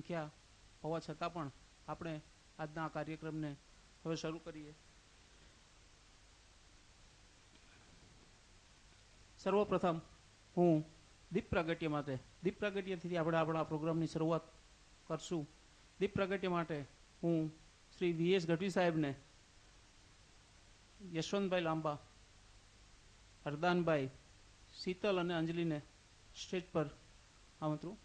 સંખ્યા હોવા છતાં પણ આપણે આજના આ કાર્યક્રમને હવે શરૂ કરીએ. સર્વપ્રથમ હું દીપ પ્રાગટ્ય માટે દીપ પ્રાગટ્યથી આપણે આપણા પ્રોગ્રામની શરૂઆત કરશું. દીપ પ્રાગટ્ય માટે હું શ્રી VS ગઢવી સાહેબને, યશવંતભાઈ લાંબા, હરદાનભાઈ, શીતલ અને અંજલિને સ્ટેજ પર આમંત્રું.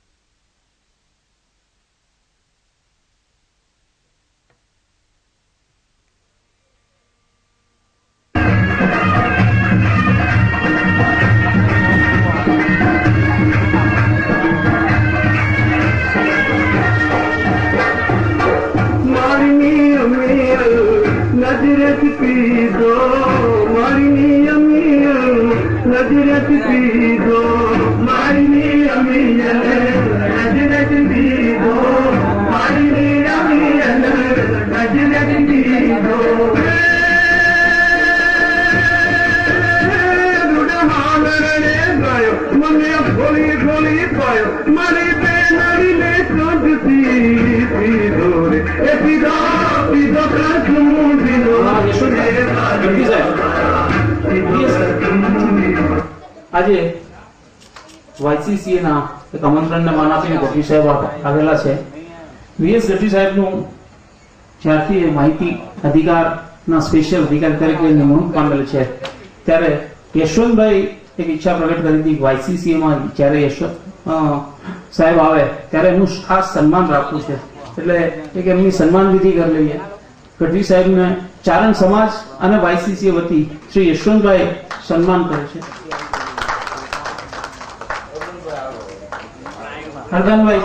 नजरत पीदो मारनी अमीर नजरत पीदो मारनी अमीर नजरत पीदो मारनी अमीर नजरत पीदो गयो मने खोली खोली पायो मारी बेनारी ने सोचती पीदो रे ए पीदो पीदो काश આજે YCCA ના એક આમંત્રણને માન આપીને ગઢવી સાહેબ આવેલા છે. VS ગઢવી સાહેબનું જ્યારથી માહિતી અધિકારના સ્પેશિયલ અધિકારી તરીકે નિમણૂક પામેલ છે ત્યારે યશવંતભાઈ એક ઈચ્છા પ્રગટ કરી હતી YCCA માં જ્યારે યશવંત સાહેબ આવે ત્યારે એમનું ખાસ સન્માન રાખવું છે, એટલે એક એમની સન્માન વિધિ કરી લઈએ. ગઢવી સાહેબને ચારણ સમાજ અને YCCA વતી શ્રી યશવંતભાઈ સન્માન કરે છે. હરદાનભાઈ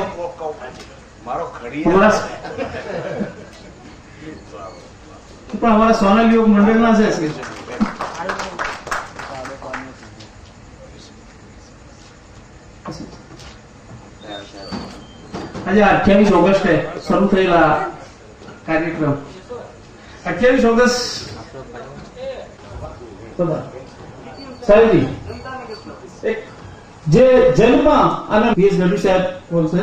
हमारा सोनल योग मंडल ना से आज 28 ऑगस्ट है शुरू थયેલા કાર્યક્રમ 28 ऑगस्ट સાહેબજી જે જન્મ અને VS ગઢવી સાહેબ બોલશે.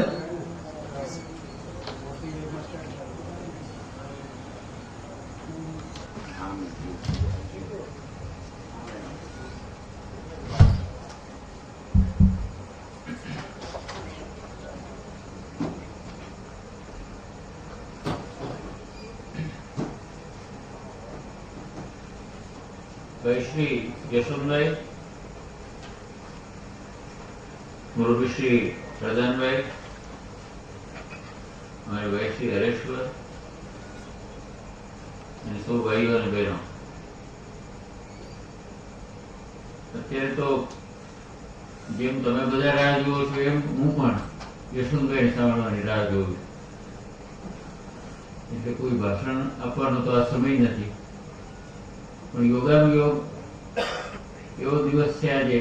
श्री यशवंतभाई, मुरबी श्री प्रधानभाई, हमारे भाई श्री हरेश्वर, सौ भाईओ और बहनों, અત્યારે તો જેમ તમે બધા રાહ જુઓ છો એમ હું પણ યશવંતભાઈને સાંભળવાની રાહ જોઉં છું. એટલે કોઈ ભાષણ આપવાનો તો આ સમય નથી, પણ યોગાનુયોગ એવો દિવસ છે આજે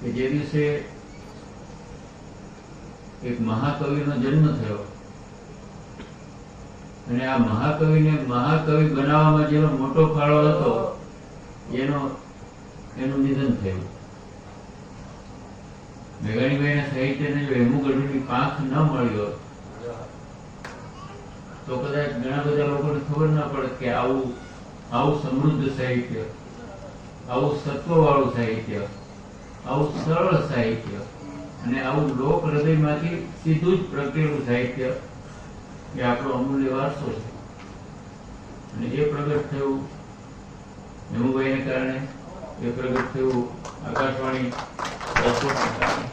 કે જે દિવસે એક મહાકવિનો જન્મ થયો અને આ મહાકવિને મહાકવિ બનાવવામાં જેનો મોટો ફાળો હતો એનું નિધન થયું. મેઘાણીભાઈના સાહિત્યને જો હેમુ ગઢવીની પાંખ ન મળ્યો તો કદાચ ઘણા બધા લોકોને ખબર ના પડે કે આવું સમૃદ્ધ સાહિત્ય, આવું સત્વવાળું સાહિત્ય, આવું સરળ સાહિત્ય અને આવું લોક હૃદયમાંથી સીધું જ પ્રગટેલું સાહિત્ય એ આપણો અમૂલ્ય વારસો છે. અને એ પ્રગટ થયું હેમુભાઈને કારણે, એ પ્રગટ થયું આકાશવાણી રાજકોટને કારણે.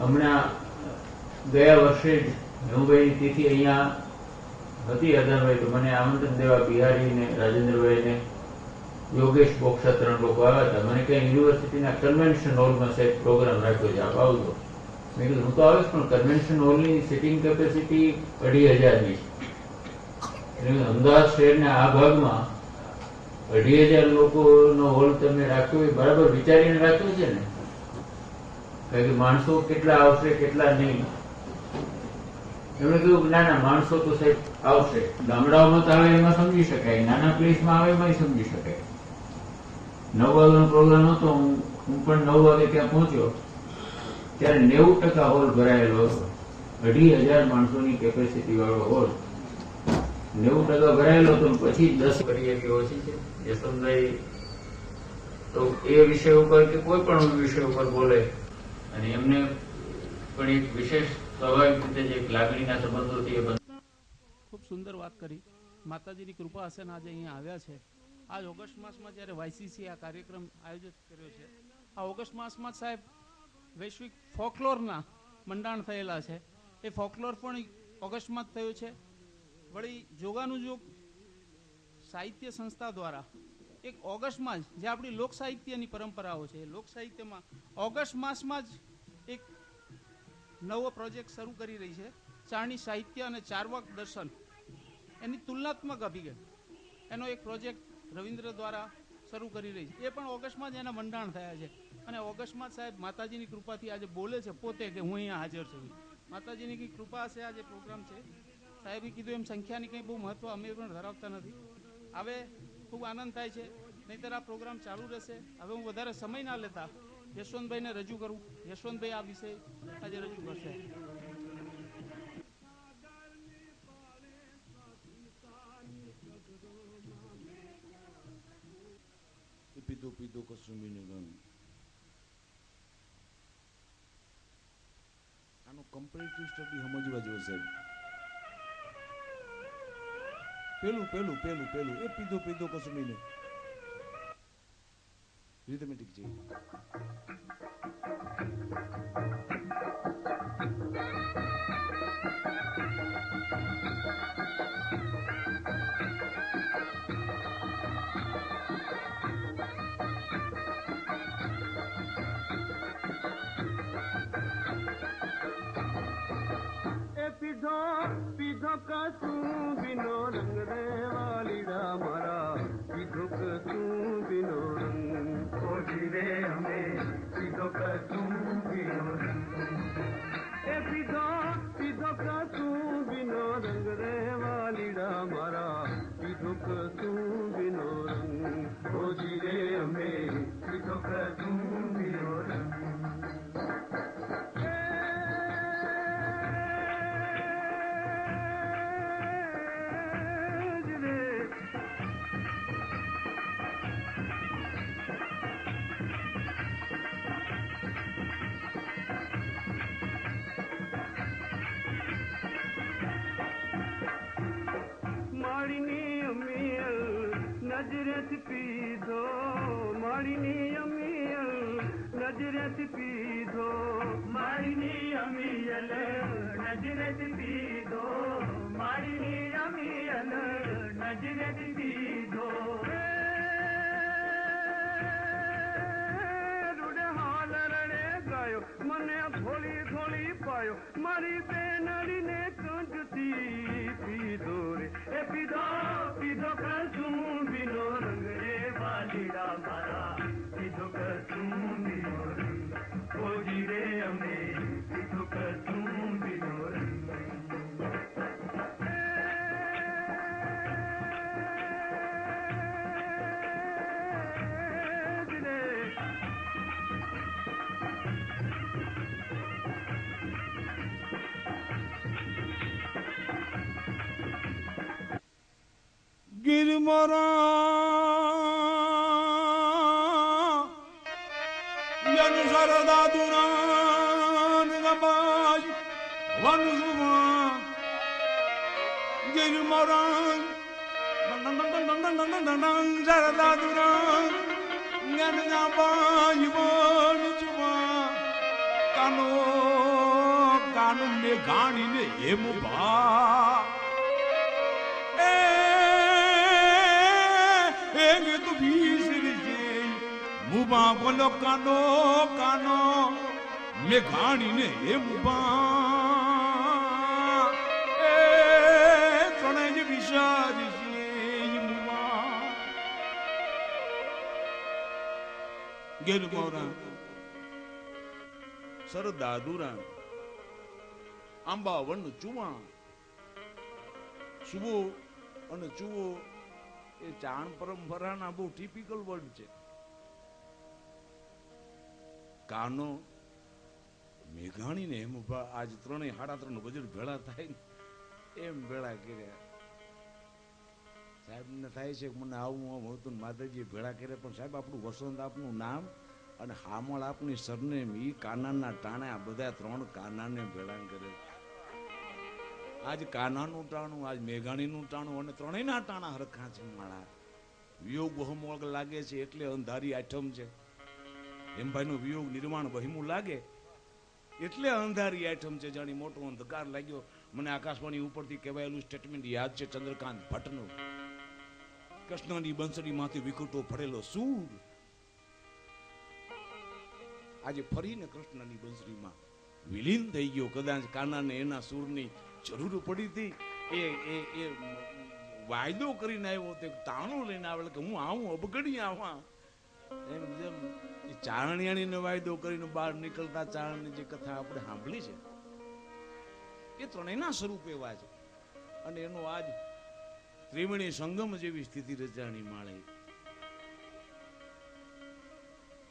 હમણાં ગયા વર્ષે જ હેમુભાઈની તિથિ અહીંયા હતી હરદાનભાઈ, તો મને આમંત્રણ દેવા બિહારીને રાજેન્દ્રભાઈને યોગેશ બોક્ષા 3 લોકો આવ્યા હતા. મને ક્યાં યુનિવર્સિટીના કન્વેન્શન હોલમાં સાહેબ પ્રોગ્રામ રાખ્યો છે, આપ આવજો. મેં કીધું હું તો આવીશ, પણ કન્વેન્શન હોલની સિટિંગ કેપેસિટી 2500ની છે. અમદાવાદ શહેરના આ ભાગમાં 2500 લોકોનો હોલ તમે રાખ્યો એ બરાબર વિચારીને રાખ્યો છે ને? કારણ કે માણસો કેટલા આવશે કેટલા નહીં. એમણે કહ્યું ના માણસો તો સાહેબ આવશે, ગામડાઓમાં તો આવે એમાં સમજી શકાય, નાના પ્લેસમાં આવે એમાં સમજી શકાય, 9 વાગ્યાનો પ્રોગ્રામ હતો, હું પણ 9 વાગે ત્યાં પહોંચ્યો ત્યારે 90% હોલ ભરાયેલો હતો. 2,500 માણસોની કેપેસિટી વાળો હોલ 90% ભરાયેલો હતો. પછી 10 કરી એવી ઓછી છે. યશવંતભાઈ તો એ વિષય ઉપર કે કોઈ પણ વિષય ઉપર બોલે અને એમને પણ એક વિશેષ સ્વાભાવિક રીતે જે એક લાગણીના સંબંધોથી એ ખૂબ સુંદર વાત કરી. માતાજીની કૃપા હશે ને આજે અહીંયા આવ્યા છે. આજ ઓગસ્ટ માસમાં જ્યારે વાયસીસી આ કાર્યક્રમ આયોજિત કર્યો છે, આ ઓગસ્ટ માસમાં સાહેબ વૈશ્વિક ફોકલોરના મંડાણ થયેલા છે. એ ફોકલોર પણ ઓગસ્ટમાં જ થયો છે. વળી જોગાનું જોગ સાહિત્ય સંસ્થા દ્વારા એક ઓગસ્ટમાં જ જે આપણી લોક સાહિત્યની પરંપરાઓ છે, લોક સાહિત્યમાં ઓગસ્ટ માસમાં જ એક નવો પ્રોજેક્ટ શરૂ કરી રહી છે. ચારણી સાહિત્ય અને ચારવાક દર્શન એની તુલનાત્મક અભિગમ એનો એક પ્રોજેક્ટ રવિન્દ્ર દ્વારા શરૂ કરી રહી છે. એ પણ ઓગસ્ટમાં જ એના મંડાણ થયા છે અને ઓગસ્ટમાં જ સાહેબ માતાજીની કૃપાથી આજે બોલે છે પોતે કે હું અહીંયા હાજર છું. માતાજીની કૃપા હશે આજે પ્રોગ્રામ છે. સાહેબે કીધું એમ સંખ્યાની કંઈ બહુ મહત્વ અમે પણ ધરાવતા નથી. હવે ખૂબ આનંદ થાય છે, નહીંતર આ પ્રોગ્રામ ચાલુ રહેશે. હવે હું વધારે સમય ના લેતા યશવંતભાઈને રજૂ કરું. યશવંતભાઈ આ વિષય આજે રજૂ કરશે. પીધો પીધો કસુંબીનો રંગ. આનો કમ્પેરેટિવ સ્ટડી સમજવા જેવો સાહેબ. પેલું એ પીધો પીધો કસુંબીનો રિધમેટિક છે. पीधो कसू बिनो रंग रे वालीड़ा मारा पीधो कसू बिनो रंग ओ जीरे हमें पीधो कसू बिनो रंग ए पीधो कसू बिनो रंग रे वालीड़ा मारा पीधो कसू बिनो रंग ओ जीरे हमें पीधो कसू बिनो रंग नजरत पीधो माड़ीनी अमील नजरत पीधो माड़ीनी अमील नजरत पीधो माड़ीनी अमील नजरत पीधो रुड़े हाल रड़े गायो मने थोड़ी थोड़ी पायो मारी बेनड़ी ने कंजती पीधो रे ए पीधो पीधो कसूं बिनो रंग रे वालीड़ा मारा पीधो कसूं बिनो रंग ओ जीरे हमें पीधो कसूं बिनो रंग गिरमरा યન સરદા દુરાન ગબાજ વનસુમા ગિરમરા સરદા દુરાન યન ગબાજ વનસુમા કાનો કાનો મે ગાણીને હેમ ભા મુબા બોલો કાનો કાનો મે ઘાણીને હે મુબા એ ત્રણે જ વિચારી છે મુબા ગેર મોરા સર દાદુરા આંબા વન ચુમા સુબો અને ચુવો એ ચાણ પરંપરાના બહુ ટિપિકલ વર્ડ છે. કાનો મેઘાણી ને હેમુભા આજ 3 સાડા 3 બજેટ ભેળા થાય ને એમ ભેળા કર્યા. સાહેબ ને થાય છે કે મને આવું આમ હતું માતાજી ભેળા કરે, પણ સાહેબ આપણું વસંત આપનું નામ અને હામળ આપની સરનેમ ઈ કાનાના ટાણે આ બધા 3 કાનાને ભેળા કરે. આજ કાનાનું ટાણું, આજ મેઘાણીનું ટાણું અને 3ના ટાણા હરખા છે માળા. વિયોગ બહુમોગ લાગે છે એટલે અંધારી આઠમ છે. હેમભાઈનો વિયોગ નિર્માણ બહિમું લાગે એટલે અંધારી આઠમ છે. જાણી મોટો અંધકાર લાગ્યો. મને આકાશવાણી ઉપરથી કહેવાયેલું સ્ટેટમેન્ટ યાદ છે ચંદ્રકાંત ભટ્ટનું. કૃષ્ણની બંસડીમાંથી વિકુટો પડેલો સૂર આજે ફરીને કૃષ્ણની બંસડીમાં વિલીન થઈ ગયો. કદાચ કાનાને એના સૂરની જરૂર પડી હતી. એ વાયદો કરીને આવ્યો તે તાણું લઈને આવે કે હું આવું અબગડી આવા એમ જેમ ચારણિયાણીને વાયદો કરીને બહાર નીકળતા ચારણની જે કથા આપણે સાંભળી છે એ 3ના સ્વરૂપ એવા છે. અને એનો આજ ત્રિવેણી સંગમ જેવી સ્થિતિ રચાણી માળે.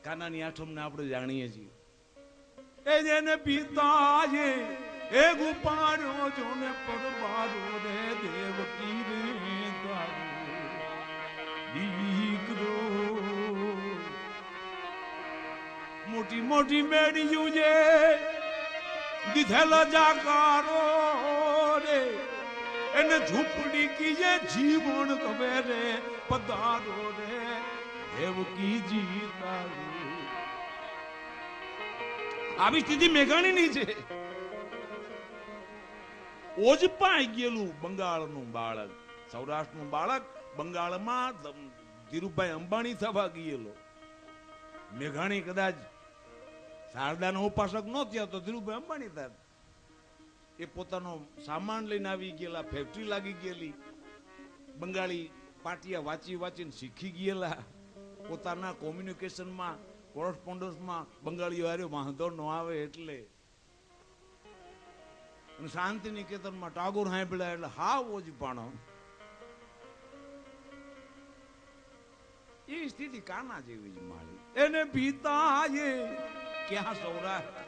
કાનાની આઠમને આપણે જાણીએ છીએ. એ જેને પિતાએ એ ગુપાડ્યો જોને પરબારો રે દેવકી રે તારો દીકરો. મોટી મોટી મેળ્યું જે દીધેલા જાકારો રે એને ઝૂંપડી કીજે જીવન કવે રે પધારો રે દેવકી જી તારો. આવી સ્થિતિ મેઘાણીની છે. ઓજપાઈ ગયેલું બંગાળનું બાળક, સૌરાષ્ટ્રનું બાળક બંગાળમાં ધીરુભાઈ અંબાણી થવા ગયેલો. મેઘાણી કદાચ શારદાનો ઉપાસક ન થયા તો ધીરુભાઈ અંબાણી થાય. એ પોતાનો સામાન લઈને આવી ગયેલા, ફેક્ટરી લાગી ગયેલી, બંગાળી પાટિયા વાંચી વાંચીને શીખી ગયેલા. પોતાના કોમ્યુનિકેશનમાં કોરસ્પોન્ડન્સમાં બંગાળીઓ હારે વાંધો ન આવે એટલે. અને શાંતિ નિકેતનમાં ટાગોર સાંભળ્યા એટલે હાવ ઓજપાણો. એ સ્થિતિ કાના જેવી જ માળી. એને પિતાએ ક્યાં સૌરાષ્ટ્ર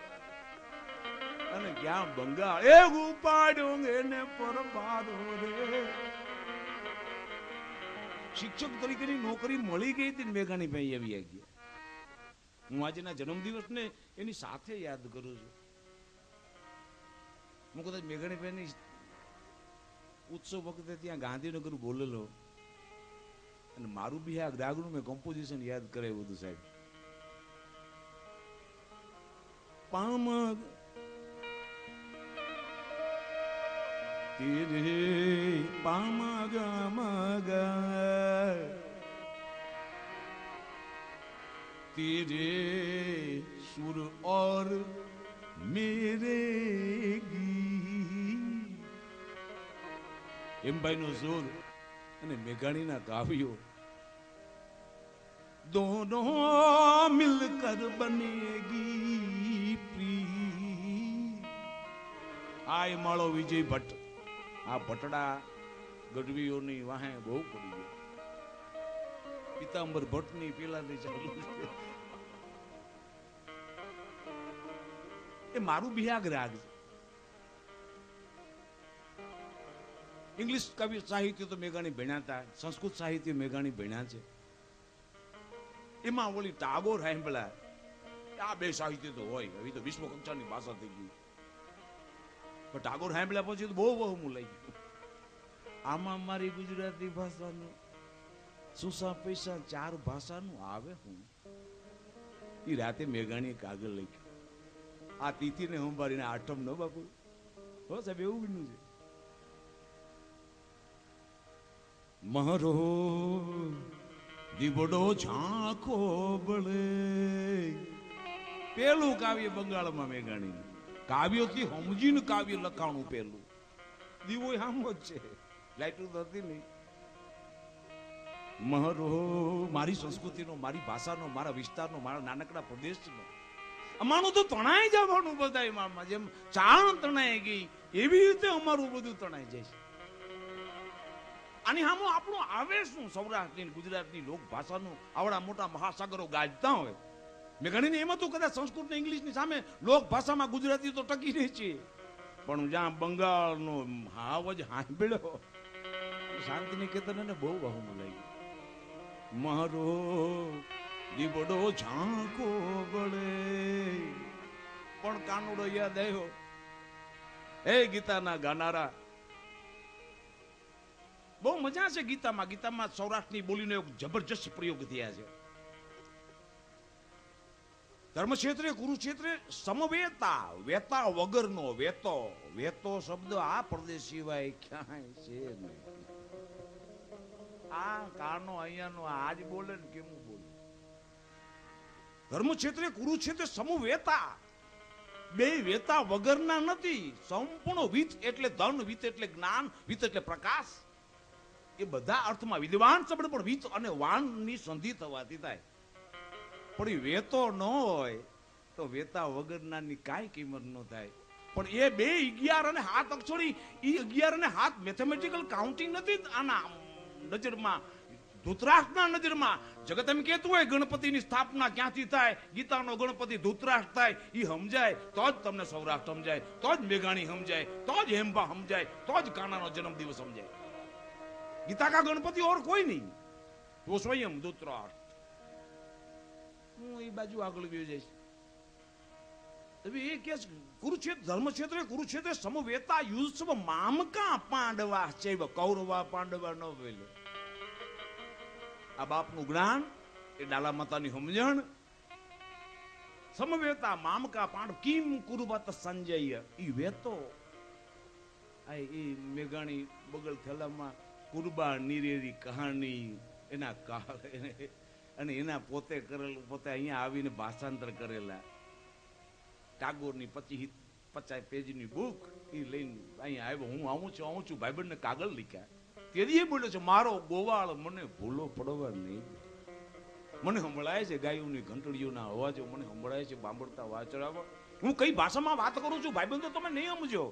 અને ક્યાં બંગાળ એ ઉપાડ્યો એને પરબારો રે. શિક્ષક તરીકેની નોકરી મળી ગઈ હતી મેઘાણી ભાઈ આવી ગયા. હું આજના જન્મદિવસને એની સાથે યાદ કરું છું. હું કદાચ મેઘાણીભાઈની ઉત્સવ વખતે ત્યાં ગાંધીનગર બોલેલો અને મારું બી આ રાગનું મેં કમ્પોઝિશન યાદ કરાવ્યું હતું સાહેબ. પામગ તેરે પામગ મગ तेरे सुर और मेरे गीत. એમ ભાઈનો સુર અને મેઘાણીના કાવ્યો दोनों मिलकर बनेगी प्रीत. આય માળો વિજય ભટ્ટ આ ભટ્ટડા ગઢવીઓની વાહે બહુ પડી ગયો. પિતાંબર ભટ્ટની પેલાની ચાલુ છે. એ મારું બિહાગ રાગ છે. ઇંગ્લિશ કવિ સાહિત્ય તો મેઘાણી ભણ્યા હતા, સંસ્કૃત સાહિત્ય મેઘાણી ભણ્યા છે. એમાં ઓલી ટાગોર સાંભળ્યા. આ બે સાહિત્ય તો હોય, હવે તો વિશ્વ કક્ષાની ભાષા થઈ ગઈ. પણ ટાગોર સાંભળ્યા પછી તો બહુ બહુ લઈ ગયું. આમાં મારી ગુજરાતી ભાષાનું સુસા પૈસા 4 ભાષાનું આવે હું. એ રાતે મેઘાણીએ કાગળ લખ્યું. આ તિથિને સંભાળીને આઠમ ન બાપુ. હો સાહેબ એવું બન્યું છે. મારો દીવડો ઝાંખો બળે. પેલું કાવ્ય બંગાળમાં મેઘાણી કાવ્યોથી સમજીને કાવ્ય લખાણું પેલું. દીવો આમ જ છે, લાઈટું તો હતી નહીં. મારો મારી સંસ્કૃતિનો, મારી ભાષાનો, મારા વિસ્તારનો, મારા નાનકડા પ્રદેશનો અમારું તો તણાઈ જવાનું બધા. જેમ ચાણ તણાઈ ગઈ એવી રીતે અમારું બધું તણાઈ જાય છે. આની સામે આપણું આવે શું? સૌરાષ્ટ્રની ગુજરાતની લોક ભાષાનું આવડા મોટા મહાસાગરો ગાજતા હોય મેઘાણીને એમ હતું કદાચ સંસ્કૃત ને ઇંગ્લિશ ની સામે લોક ભાષામાં ગુજરાતી તો ટકી રહી છે, પણ જ્યાં બંગાળનો હાવ જ સાંભળ્યો શાંતિ નિકેતન એને બહુ બહુ લાગ્યું. મારો દીવડો ઝાંકો ગળે, પણ કાનુડો યાદ આવ્યો. હે ગીતાના ગાનારા, બહુ મજા છે ગીતામાં. ગીતામાં સૌરાષ્ટ્રની બોલીનો એક જબરજસ્ત પ્રયોગ થયા છે. ધર્મક્ષેત્રે કુરુક્ષેત્રે સમવેતા, વેતા વગરનો વેતો. વેતો શબ્દ આ પ્રદેશ સિવાય ક્યાંય છે નહીં. આ કાનો અહીંયાનો આજ બોલે ને કેવું બોલે. ધર્મક્ષેત્રે કુરુક્ષેત્રે સમવેતા, બે વેતા વગરના નથી. સંપૂર્ણ વિત એટલે ધન, વિત એટલે જ્ઞાન, વિત એટલે પ્રકાશ. એ બધા અર્થમાં વિદ્વાન શબ્દ પણ વિત અને વાનની સંધિ થવાથી થાય. પણ એ વેતો ન હોય તો વેતા વગરનાની કાંઈ કિંમત ન થાય. પણ એ બે 11 અને 7 અક્ષરી, એ 11 અને 7 મેથેમેટિકલ કાઉન્ટિંગ નથી આના નજરમાં, ધૃતરાષ્ટ્રના નજરમાં. જગત એમ કહેતું હોય ગણપતિની સ્થાપના ક્યાંથી થાય, ગીતાનો ગણપતિ ધૃતરાષ્ટ્ર થાય, એ સમજાય તો જ તમને સૌરાષ્ટ્ર સમજાય, તો જ મેઘાણી સમજાય, તો જ હેમભા સમજાય, તો જ કાનાનો જન્મદિવસ સમજાય. ગીતા કા ગણપતિ ઓર કોઈ નહીં, वो स्वयं धृतराष्ट्र. હું એ બાજુ આગળ ગયો જઈશ. હવે એ કે કુરુક્ષેત્ર ધર્મક્ષેત્રે કુરુક્ષેત્રે સમવેતા યુષ્વ મામકા પાંડવા ચૈવ કૌરવા પાંડવા ન બોલે. આ બાપનું જ્ઞાન, એ ડાલા માતાની સમજણ. સમવેતા મામકા પાંડવ કિમ કુરુબત સંજય, ઈ વેતો. આ એ મેઘાણી બગલ થેલામાં કુરબા નીરેરી કહાણી એના અને એના પોતે કરેલ, પોતે અહીંયા આવીને ભાષાંતર કરેલા ટાગોરની 50 પેજની બુક એ લઈને અહીંયા આવ્યો. હું આવું છું ભાઈબંધને કાગળ લખ્યા. તેથી એ બોલ્યો છે મારો ગોવાળ મને ભૂલો પડવા નહીં. મને સંભળાય છે ગાયોની ઘંટડીઓના અવાજો, મને સંભળાય છે બાંભળતા વાચડાવો. હું કઈ ભાષામાં વાત કરું છું ભાઈબંધો તમે નહીં સમજો.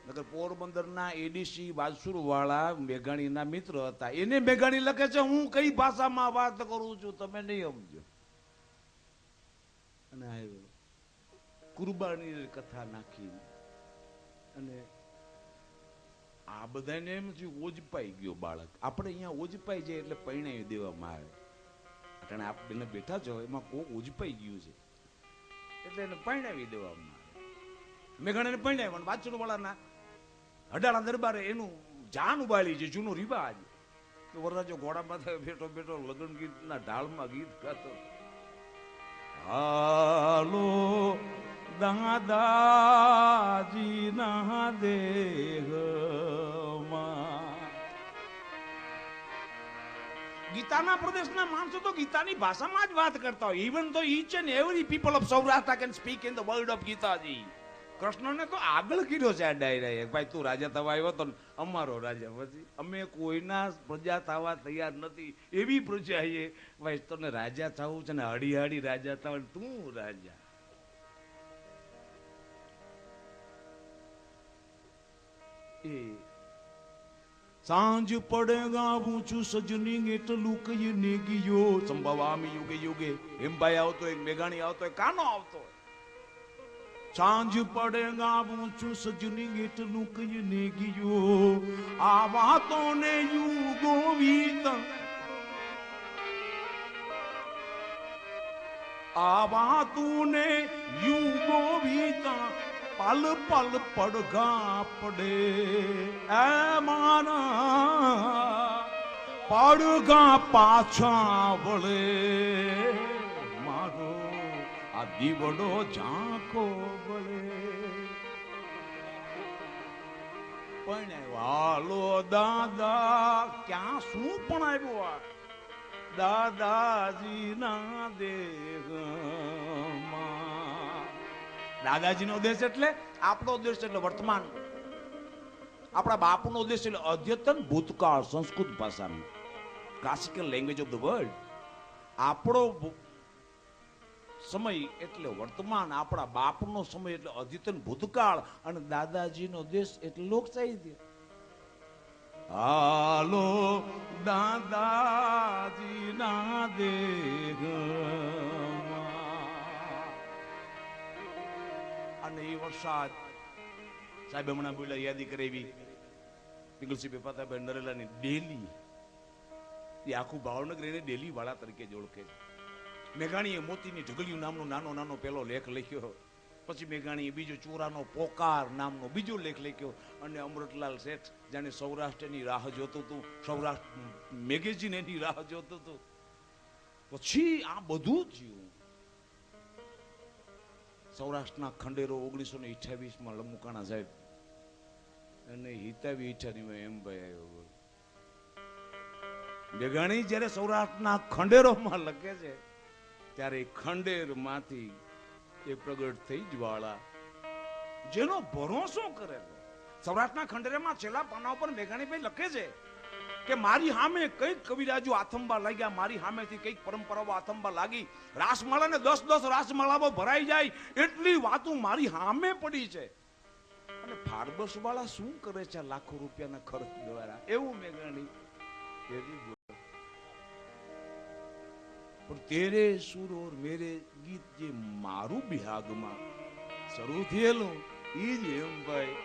નગર પોરબંદરના એડીસી વાસુર વાળા મેઘાણીના મિત્ર હતા. એને મેઘાણી લખે છે હું કઈ ભાષામાં વાત કરું છું તમે નહીં સમજો. અને આવ્યો કુરબાની કથા નાખી. અને આ બધાને એમ થયું ઓજપાઈ ગયો બાળક. આપણે અહીંયા ઓજપાઈ જાય એટલે પરણાવી દેવામાં આવે. કારણ આપણે બેઠા છો એમાં કોક ઓજપાઈ ગયું છે એટલે એને પરણાવી દેવામાં આવે. મેઘાણીને પરણાવ્યા. વાછડ વાળાના હડાળા દરબારે એનું જાન ઉબાળી છે. જૂનો રિવાજ કે વરરાજો ઘોડા માથે બેઠો બેઠો લગ્ન ગીતના ઢાળમાં ગીત ગાતો. હાલો દાદાજી ના દેહમાં. ગીતાના પ્રદેશના માણસો તો ગીતાની ભાષામાં જ વાત કરતા હોય. ઇવન તો each and every people of Saurashtra can speak in the word of Gitaji. કૃષ્ણને તો આગળ કીધો છે આ ડાયરા, ભાઈ તું રાજા થવા આવ્યો તો અમારો રાજા. પછી અમે કોઈના પ્રજા થવા તૈયાર નથી. એવી પ્રજા છે ભાઈ તને રાજા થવું છે ને હળી હળી રાજા થવા, તું રાજા. એ સાંજ પડે ગાવું છું સજની એટલું કહીને ગયો. સંભવામી યુગે યુગે એમ ભાઈ આવતો હોય, મેઘાણી આવતો હોય, કાનો આવતો હોય. સાંજ પડે ગાવું છું સજની એટલું કહીને ગયો. આ વાતોને યુગો વીત, આ વાતોને યુગો વીતા પલ પલ પડઘા પડે. એ મારા પડઘા પાછા વળે. મારો આ દીવડો ઝાંખો વળે. પણ વાલો દાદા ક્યાં શું પણ આવ્યો દાદાજી ના દેહમાં. દાદાજીનો દેશ એટલે આપણો દેશ એટલે વર્તમાન. આપણા બાપુનો દેશ એટલે અદ્યતન ભૂતકાળ. સંસ્કૃત ભાષામાં classical language of the world. આપણો સમય એટલે વર્તમાન, આપણા બાપનો સમય એટલે અદ્યતન ભૂતકાળ, અને દાદાજીનો દેશ એટલે લોક સાહિત્ય. હાલો દાદાજી ના દેહ એ વરસાદ સાહેબ હમણાં બોલ્યા યાદી કરાવી પિંગલસિંહ પાતાભાઈ નરેલાની ડેલી એ આખું ભાવનગર એને ડેલી વાળા તરીકે જ ઓળખે છે. મેઘાણીએ મોતીની ઢગલિયું નામનો નાનો નાનો પેલો લેખ લખ્યો, પછી મેઘાણીએ બીજો ચોરાનો પોકાર નામનો બીજો લેખ લખ્યો, અને અમૃતલાલ શેઠ જાણે સૌરાષ્ટ્રની રાહ જોતું હતું, સૌરાષ્ટ્ર મેગેઝિન એની રાહ જોતું હતું. પછી આ બધું થયું. સૌરાષ્ટ્રના ખંડેરો 1928માં લંબુકાણા સાહેબ અને હિતાવી ઈઠાની એમ ભાઈ આવ્યો. મેઘાણી જયારે સૌરાષ્ટ્રના ખંડેરોમાં લખે છે ત્યારે ખંડેર માંથી એ પ્રગટ થઈ જ્વાળા જેનો ભરોસો કરે છે. સૌરાષ્ટ્રના ખંડેરમાં છેલ્લા પાના ઉપર મેઘાણીભાઈ લખે છે કે મારી સામે કઈક કવિરાજો આથંબા લાગ્યા, મારી સામેથી કઈક પરંપરાઓ આથંબા લાગી, રાસમાળાને 10 રાસમાળાઓ ભરાઈ જાય એટલી વાતો મારી સામે પડી છે. અને ફાર્બસ વાળા શું કરે છે લાખો રૂપિયાના ખર્ચ દ્વારા, એવું મેઘાણી પણ તેરે સુર ઓર મેરે ગીત જે મારું બિહાગમાં શરૂ થયેલું ઈ જ એમ ભાઈ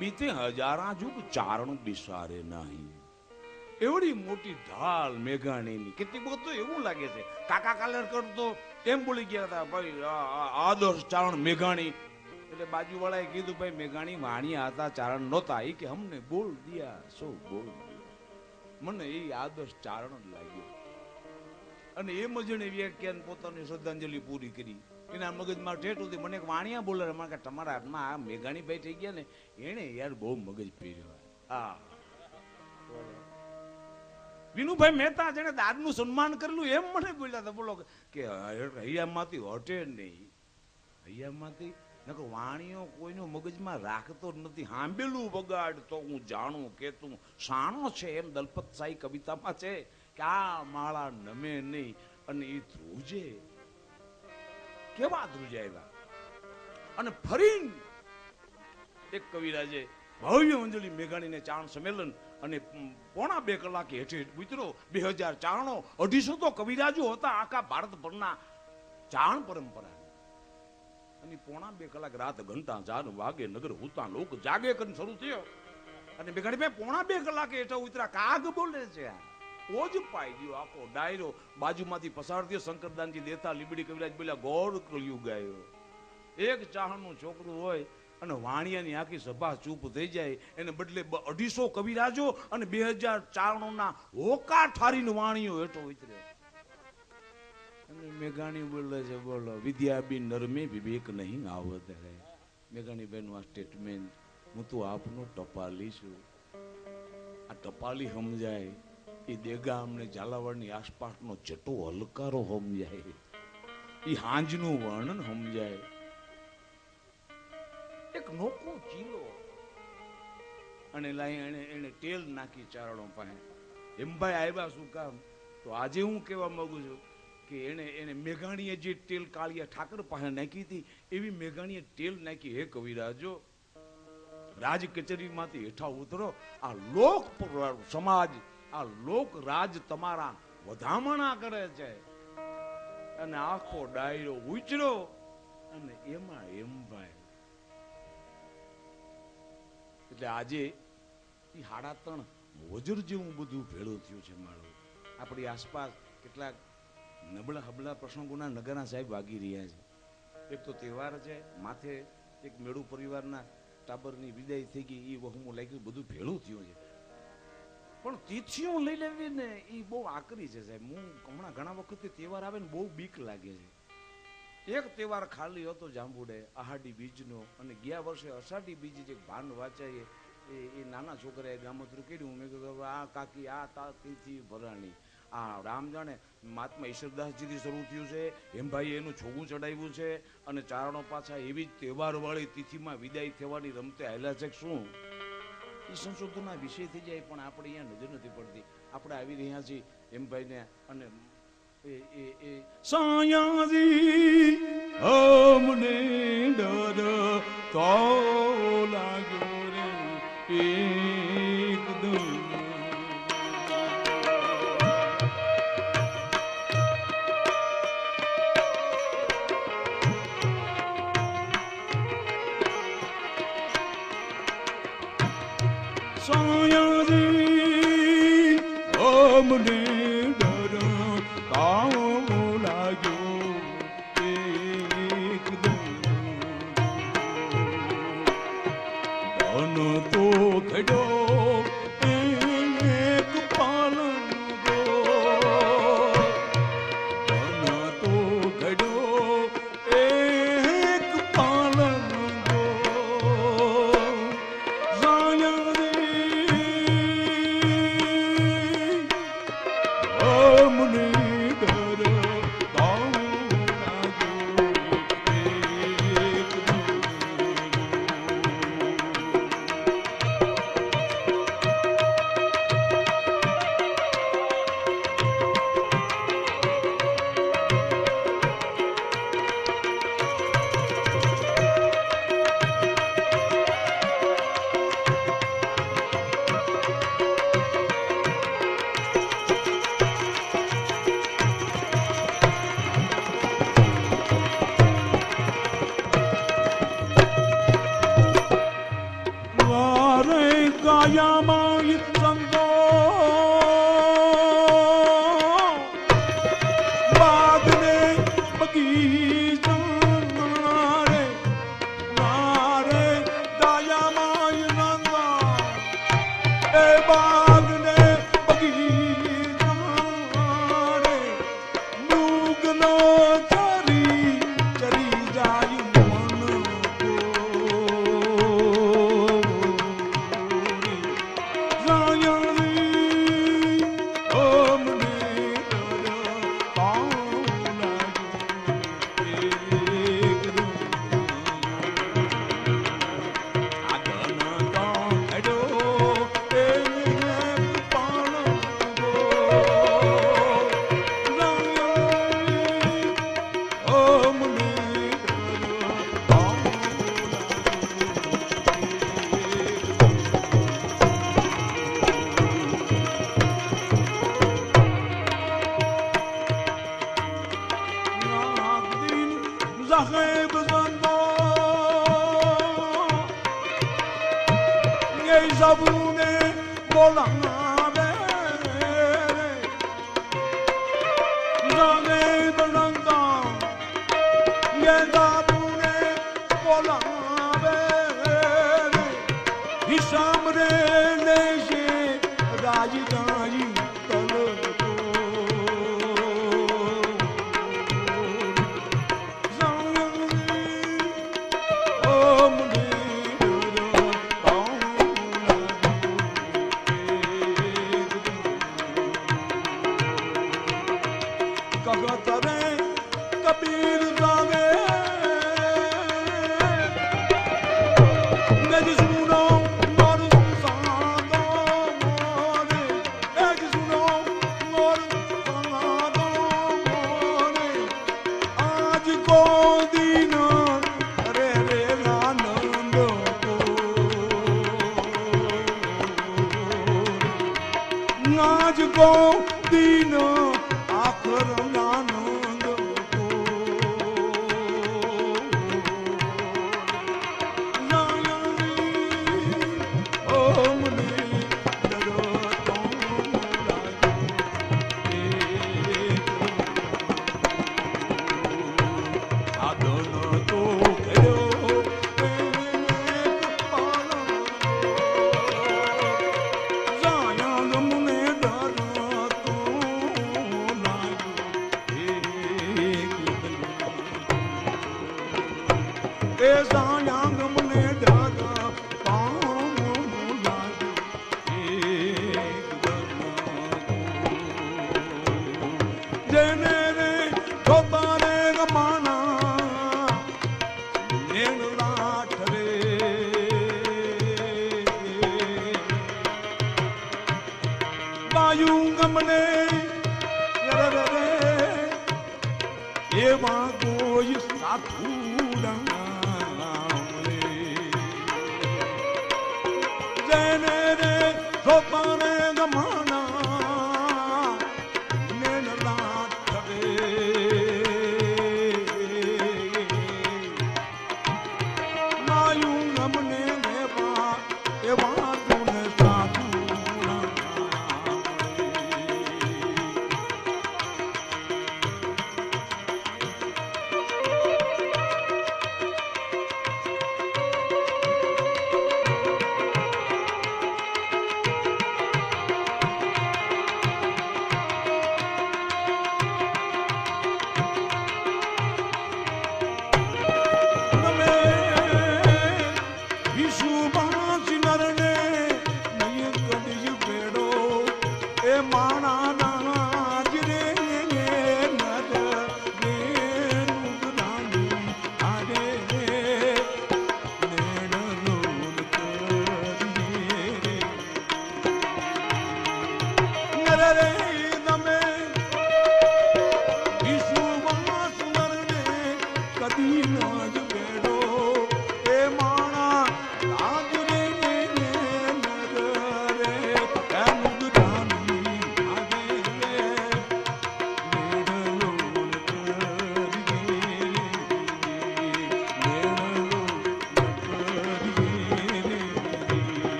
બીતે હજારા જુગ ચારણ બિસારે નહીં. એવડી મોટી ઢાલ મેઘાણીની. કેટલીક વખત તો એવું લાગે છે કાકા કાલેરકર તો એમ બોલી ગયા હતા ભાઈ આદર્શ ચારણ મેઘાણી, એટલે બાજુ વાળાએ કીધું ભાઈ મેઘાણી વાણિયા હતા ચારણ નહોતા. એ કે હમને બોલ દિયા સો બોલ દિયા. મને એ આદર્શ ચારણ જ લાગ્યો. અને એમ જ એને વ્યાખ્યાન પોતાની શ્રદ્ધાંજલિ પૂરી કરી. એના મગજમાં ઠેઠ હતી મને એક વાણિયા બોલે કે તમારા હાથમાં આ મેઘાણીભાઈ થઈ ગયા ને એને યાર બહુ મગજ પીર્યો. હા વિનુભાઈ મહેતા જેને દાદનું સન્માન કરેલું એમ મને બોલ્યા હતા બોલો કે હૈયામાંથી હટે નહીં, હૈયામાંથી નકર વાણીઓ કોઈનો મગજમાં રાખતો જ નથી. હાંભેલું બગાડ તો હું જાણું કે તું સાણો છે એમ દલપત સાઈ કવિતામાં છે કે આ માળા નમે નહીં અને એ ધ્રુજે. કેવા ધ્રુજાવ્યા. અને ફરી એક કવિરાજે ભવ્ય અંજલિ મેઘાણીને ચારણ સંમેલન અને 1.5 કલાકે હેઠે ઉતરો. 2000 ચારણો, 250 તો કવિરાજો હતા આખા ભારતભરના ચારણ પરંપરા. અને 1.5 કલાક રાત ઘંટા જાન વાગે નગર હુતા લોક જાગે કરીને શરૂ થયો. અને મેઘાણીભાઈ 1.5 કલાકે હેઠા ઉતરા. કાગ બોલે છે ઓજ પાઈ ગયો આખો ડાયરો. બાજુમાંથી પસાર થયો. શંકરદાનજી દેતા લીબડી કવિરાજ બોલ્યા ગોળ કળિયું ગાયો. એક ચાહણનું છોકરું હોય અને વાણિયાની આખી સભા ચૂપ થઈ જાય એને બદલે 250 કવિરાજો અને 2000 ચારણોના હોકા ઠારીને વાણીઓ હેઠો ઉતર્યો. અને મેઘાણી બોલે છે બોલો વિદ્યાબી નરમે વિવેક નહીં આવત હે. મેઘાણીબેન આ સ્ટેટમેન્ટ હું તો આપનો ટપાલી છું. આ ટપાલી સમજાય એ દેગા અમને ઝાલાવાડની આસપાસનો જટો હલકારો સમજાય, એ હાંજનું વર્ણન સમજાય. એક નોકો ચીલો અને એને તેલ નાખી ચારણો પાસે. એમ ભાઈ આવ્યા શું કામ? તો આજે હું કહેવા માંગુ છું કે એને મેઘાણીએ જે તેલ કાળિયા ઠાકર પાસે નાખી હતી એવી મેઘાણીએ તેલ નાખી. હે કવિરાજો રાજ કચેરીમાંથી હેઠા ઉતરો. આ લોક સમાજ, આ લોક રાજ તમારા વધામણા કરે છે. અને આખો ડાયરો ઉચરો અને એમાં એમ ભાઈ. એટલે આજે એ 3.5 વજર જેવું બધું ભેળું થયું છે મારું. આપણી આસપાસ કેટલાક નબળા હબળા પ્રસંગોના નગારા સાહેબ વાગી રહ્યા છે. એક તો તહેવાર છે, માથે એક મેળુ પરિવારના ટાબરની વિદાય થઈ ગઈ, એ વહુમાં લાગ્યું, બધું ભેળું થયું છે. પણ તિથિઓ લઈ લેવી ને એ બહુ આકરી છે સાહેબ. હું હમણાં ઘણા વખતથી તહેવાર આવે ને બહુ બીક લાગે છે. એક તહેવાર ખાલી હતો જાંબુડે આહાડી બીજનો, અને ગયા વર્ષે અષાઢી બીજ જે ભાન વાંચાય એ નાના છોકરાએ ગામતરું કર્યું. મેં કીધું આ કાકી આ તિથિ ભરાણી. આ રામ જાણે મહાત્મા ઈશ્વરદાસજીથી શરૂ થયું છે, એમ ભાઈ એનું છોગું ચડાવ્યું છે, અને ચારણો પાછા એવી જ તહેવારવાળી તિથિમાં વિદાય થવાની રમતે હાલ્યા છે. શું એ સંશોધનના વિષય થઈ જાય પણ આપણે અહીંયા નજર નથી પડતી. આપણે આવી રહ્યા છીએ એમ ભાઈને. અને સાયાજી અમને ડર તો લાગ્યો રે એકદમ.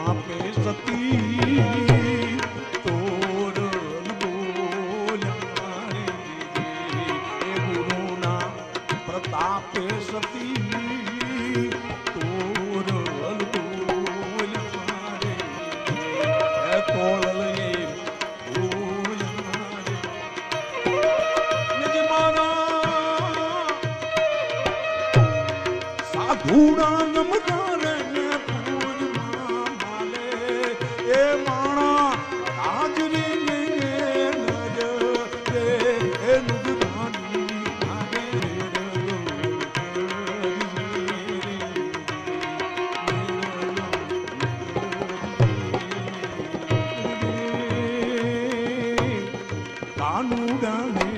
પ્રતાપે સતી તોર બોલ્યા રે એ ગુરુના પ્રતાપે સતી તોર બોલ્યા રે એ તોલ લે બોલ્યા રે નિજ મારા સાધુડા નમકાર ને પૂજમાં માલે એ માણા હાજરી ને નજ રે એ નુજધાની આગે કાનુડા ને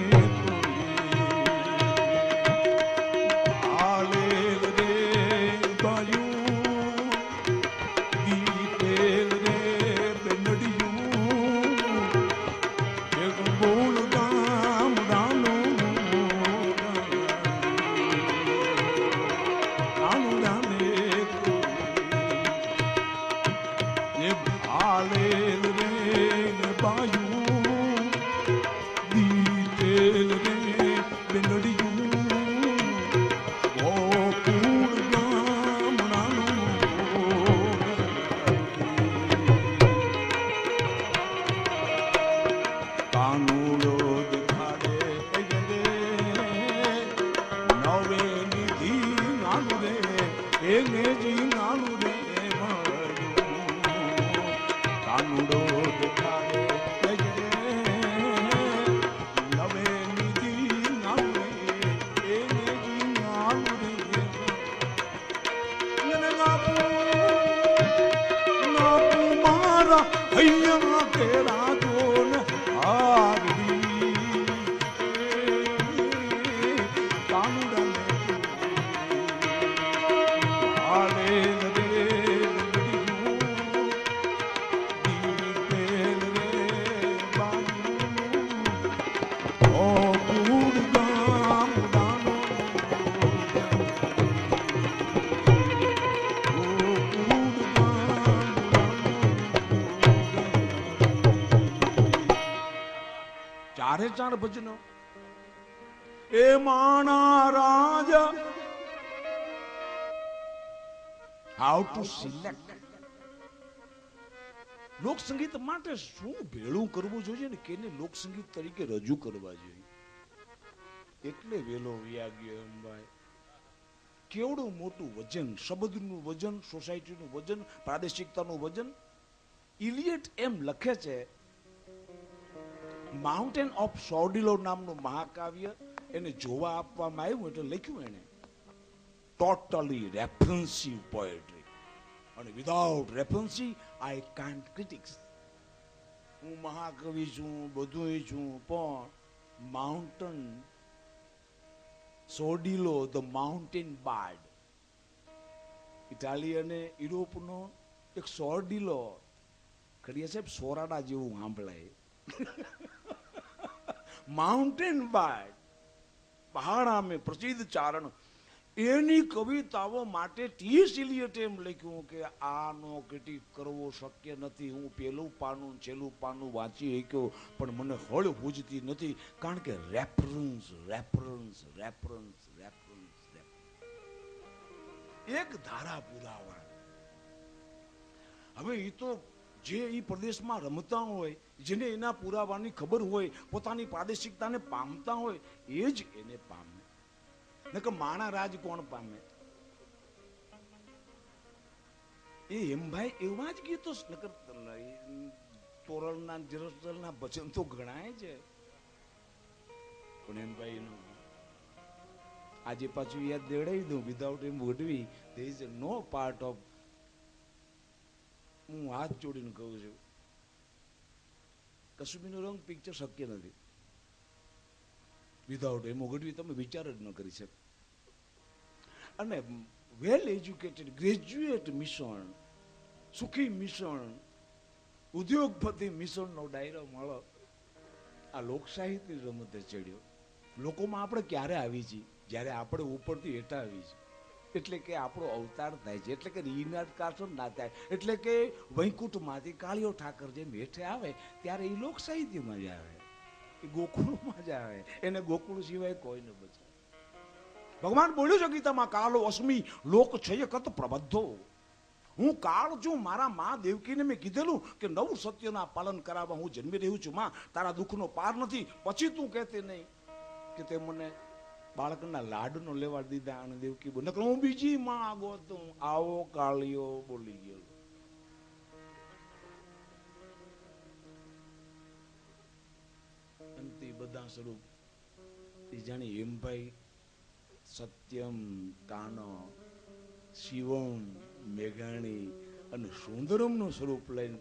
ચારે ચાર ભજનો એ માણા રાજા હાઉ ટુ સિલેક્ટ લોક સંગીત માટે શું ભેળું કરવું જોઈએ ને કેને લોક સંગીત તરીકે રજૂ કરવા જોઈએ એટલે વેલો વ્યાગ્ય અંબાઈ કેવડું મોટું વજન શબ્દનું વજન સોસાયટીનું વજન પ્રાદેશિકતાનું વજન ઇલિયટ એમ લખે છે માઉન્ટેન ઓફ સોર્ડિલો નામનું મહાકાવ્ય એને જોવા આપવામાં આવ્યું એટલે લખ્યું એને ટોટલી રેફરન્સિવ પોએટ્રી અને without reference I can't critics હું મહાકવિ છું બધું છું પણ માઉન્ટેન સોર્ડિલો ધ માઉન્ટેન બાર્ડ ઇટાલી અને યુરોપનો એક સોર્ડિલો ખડીયા સાહેબ સોરાડા જેવું સાંભળાય માઉન્ટેન બાર્ડ પહાડા में પ્રસિદ્ધ ચારણ એની કવિતાઓ માટે ટી.એસ. ઇલિયટે એમ લખ્યું કે આનો ક્રિટિક કરવો શક્ય નથી હું પેલું પાનું છેલ્લું પાનું વાંચી શક્યો પણ મને હળ પૂજતી નથી કારણ કે રેફરન્સ રેફરન્સ રેફરન્સ રેફરન્સ એક ધારા પુરાવા હવે એ તો જે એ પ્રદેશમાં રમતા હોય જેને એના પુરાવાની ખબર હોય પોતાની પ્રાદેશિકતાને પામતા હોય એ જ એને પામે નકર માણા રાજ કોણ પામે એ એમ ભાઈ એવા જ ગીતો નકર તોરલના જરસલના ભજન તો ગણાય છે પણ એમ ભાઈ એનું આજે પાછું યાદ દેવડાવી દઉં વિધાઉટ એમ વડવી there is no part of હું હાથ જોડીને કહું છું કસુબીનો રંગ પિક્ચર શક્ય નથી વિધાઉટ એમ વડવી તમે વિચાર જ ન કરી શકો અને વેલ એજ્યુકેટેડ ગ્રેજ્યુએટ મિશન સુખી મિશન ઉદ્યોગપતિ મિશનનો ડાયરો મળો આ લોક સાહિત્ય રમતે ચડ્યો લોકોમાં આપણે ક્યારે આવી છીએ જ્યારે આપણે ઉપરથી હેઠા આવી છીએ એટલે કે આપણો અવતાર થાય છે, એટલે કે રીનાથ કાસો ના થાય, એટલે કે વૈકુંઠમાંથી કાળિયો ઠાકર જે મેઠે આવે ત્યારે એ લોક સાહિત્યમાં જ આવે, એ ગોકુળમાં જ આવે, એને ગોકુળ સિવાય કોઈ ન બચે. ભગવાન બોલ્યો છે ગીતામાં, કાલો અસ્મિ લોક છે કત પ્રબદ્ધો. હું કાળ છું. મારા મા દેવકીને મેં કીધેલું કે નવ સત્યના પાલન કરાવવા હું જન્મી રહ્યું છું. માં તારા દુઃખનો પાર નથી. પછી તું કહેતી નહીં કે તે મને બાળકના લાડનો લેવા દીધા. અને દેવકી બોલ નકર હું બીજી માં આગો તું આવો કાળિયો બોલી ગયો. અંતે બધા સ્વરૂપ એ જાણે હેમભાઈ સત્યમ કાનો શિવમ મેઘાણી અને સુંદરમનું સ્વરૂપ લઈને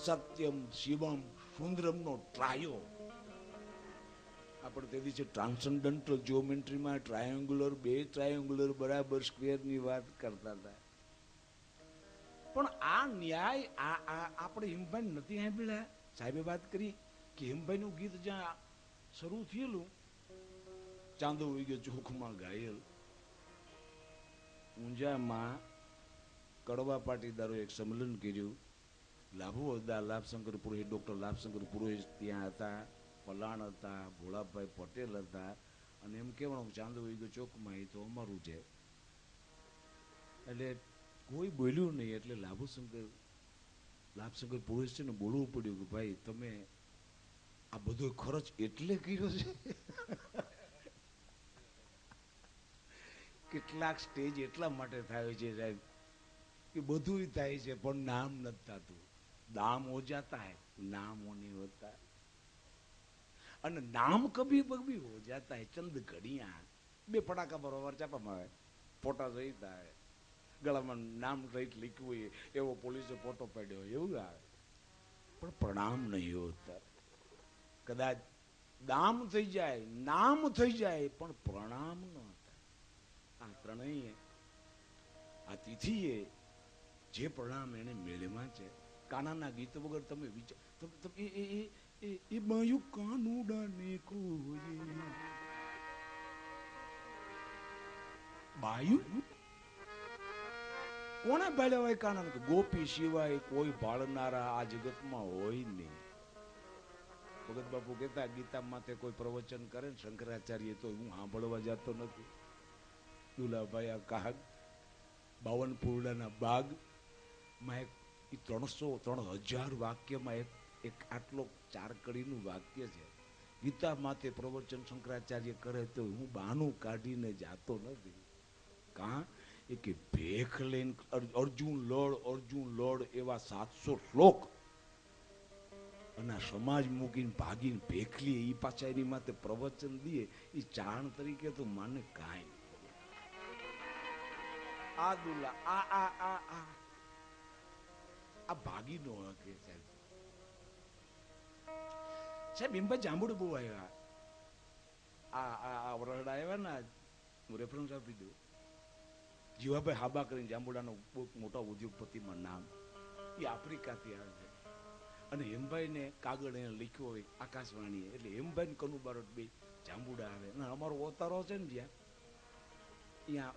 સત્યમ શિવમ સુંદરમનો ટ્રાયો. આપણે તેથી છે ટ્રાન્સેન્ડન્ટલ જ્યોમેટ્રીમાં ટ્રાયેંગ્યુલર, બે ટ્રાયેંગ્યુલર બરાબર સ્ક્વેરની વાત કરતા હતા. પણ આ ન્યાય આપણે હિમભાઈ નથી સાંભળ્યા. સાહેબે વાત કરી કે હિમભાઈનું ગીત જ્યાં શરૂ થયેલું, ચાંદો ઉઈ ગયો ચોખમાં ઘાયલ, ઊંઝામાં કડવા પાટીદારો એક સંમેલન કર્યું. લાભુ હતા, લાભશંકર પુરોહિત, ડોક્ટર લાભશંકર પુરોહિત ત્યાં હતા, પલાણ હતા, ભોળાભાઈ પટેલ હતા. અને એમ કહેવાનું ચાંદો ઉઈ ગયો ચોકમાં એ તો અમારું છે. એટલે કોઈ બોલ્યું નહીં. એટલે લાભશંકર પુરોહિત છે ને બોલવું પડ્યું કે ભાઈ તમે આ બધો ખર્ચ એટલે કર્યો છે. કેટલાક સ્ટેજ એટલા માટે થાય છે સાહેબ કે બધું થાય છે પણ નામ નથી થતું. દામ હો જાતા હૈ, નામ હો નહીં હોતા. અને નામ કભી કભી હો જાતા હૈ ચંદ ઘડિયા. બે ફટાકા બરોબર ચાપવામાં આવે, ફોટા જોઈતા આવે, ગળામાં નામ રહીત લીખ્યું હોય એવો પોલીસે ફોટો પાડ્યો એવું આવે, પણ પ્રણામ નહીં હોતા. કદાચ દામ થઈ જાય, નામ થઈ જાય, પણ પ્રણામ ન થાય. આ ત્રણેય આ તિથિએ જે પ્રણામ એને મેળેમાં છે. કાનાના ગીત વગર તમે વિચાર એ બાયું કાનુડાને કોઈ બાયું કોણે ભાળ્યા હોય કાના? ગોપી સિવાય કોઈ ભાળનારા આ જગતમાં હોય નહીં. ભગત બાપુ કહેતા ગીતા માથે કોઈ પ્રવચન કરે ને શંકરાચાર્ય તો હું સાંભળવા જતો નથી. દુલાભાઈ આ કાગ 52 પૂરડાના બાગ માં 300-3000 વાક્યમાં એક આટલો 4 કડીનું વાક્ય છે. ગીતા માથે પ્રવચન શંકરાચાર્ય કરે તો હું બહાનું કાઢીને જાતો નથી. કાં એ કે ભેખ લઈને અર્જુન લોડ એવા 700 શ્લોક અને સમાજ મૂકીને ભાગીને ભેખલી એ પાછા એની માથે પ્રવચન દે એ ચાણ તરીકે તો માને કાંઈ. આ દુલા આ ભાગી નો હકે સાહેબ. સાહેબ એમ ભાઈ જાંબુડ બહુ આવ્યા. આ વરડા આવ્યા ને હું રેફરન્સ આપી દઉં. જીવાભાઈ હાબા કરીને જાંબુડાનો બહુ મોટા ઉદ્યોગપતિમાં નામ, એ આફ્રિકાથી આવે છે. અને હેમભાઈ ને કાગળ એને લખ્યો હોય આકાશવાણીએ, એટલે હેમભાઈ ને કનુ બારોટ બે જાંબુડા આવે. અને અમારો ઓતારો છે ને જ્યાં ત્યાં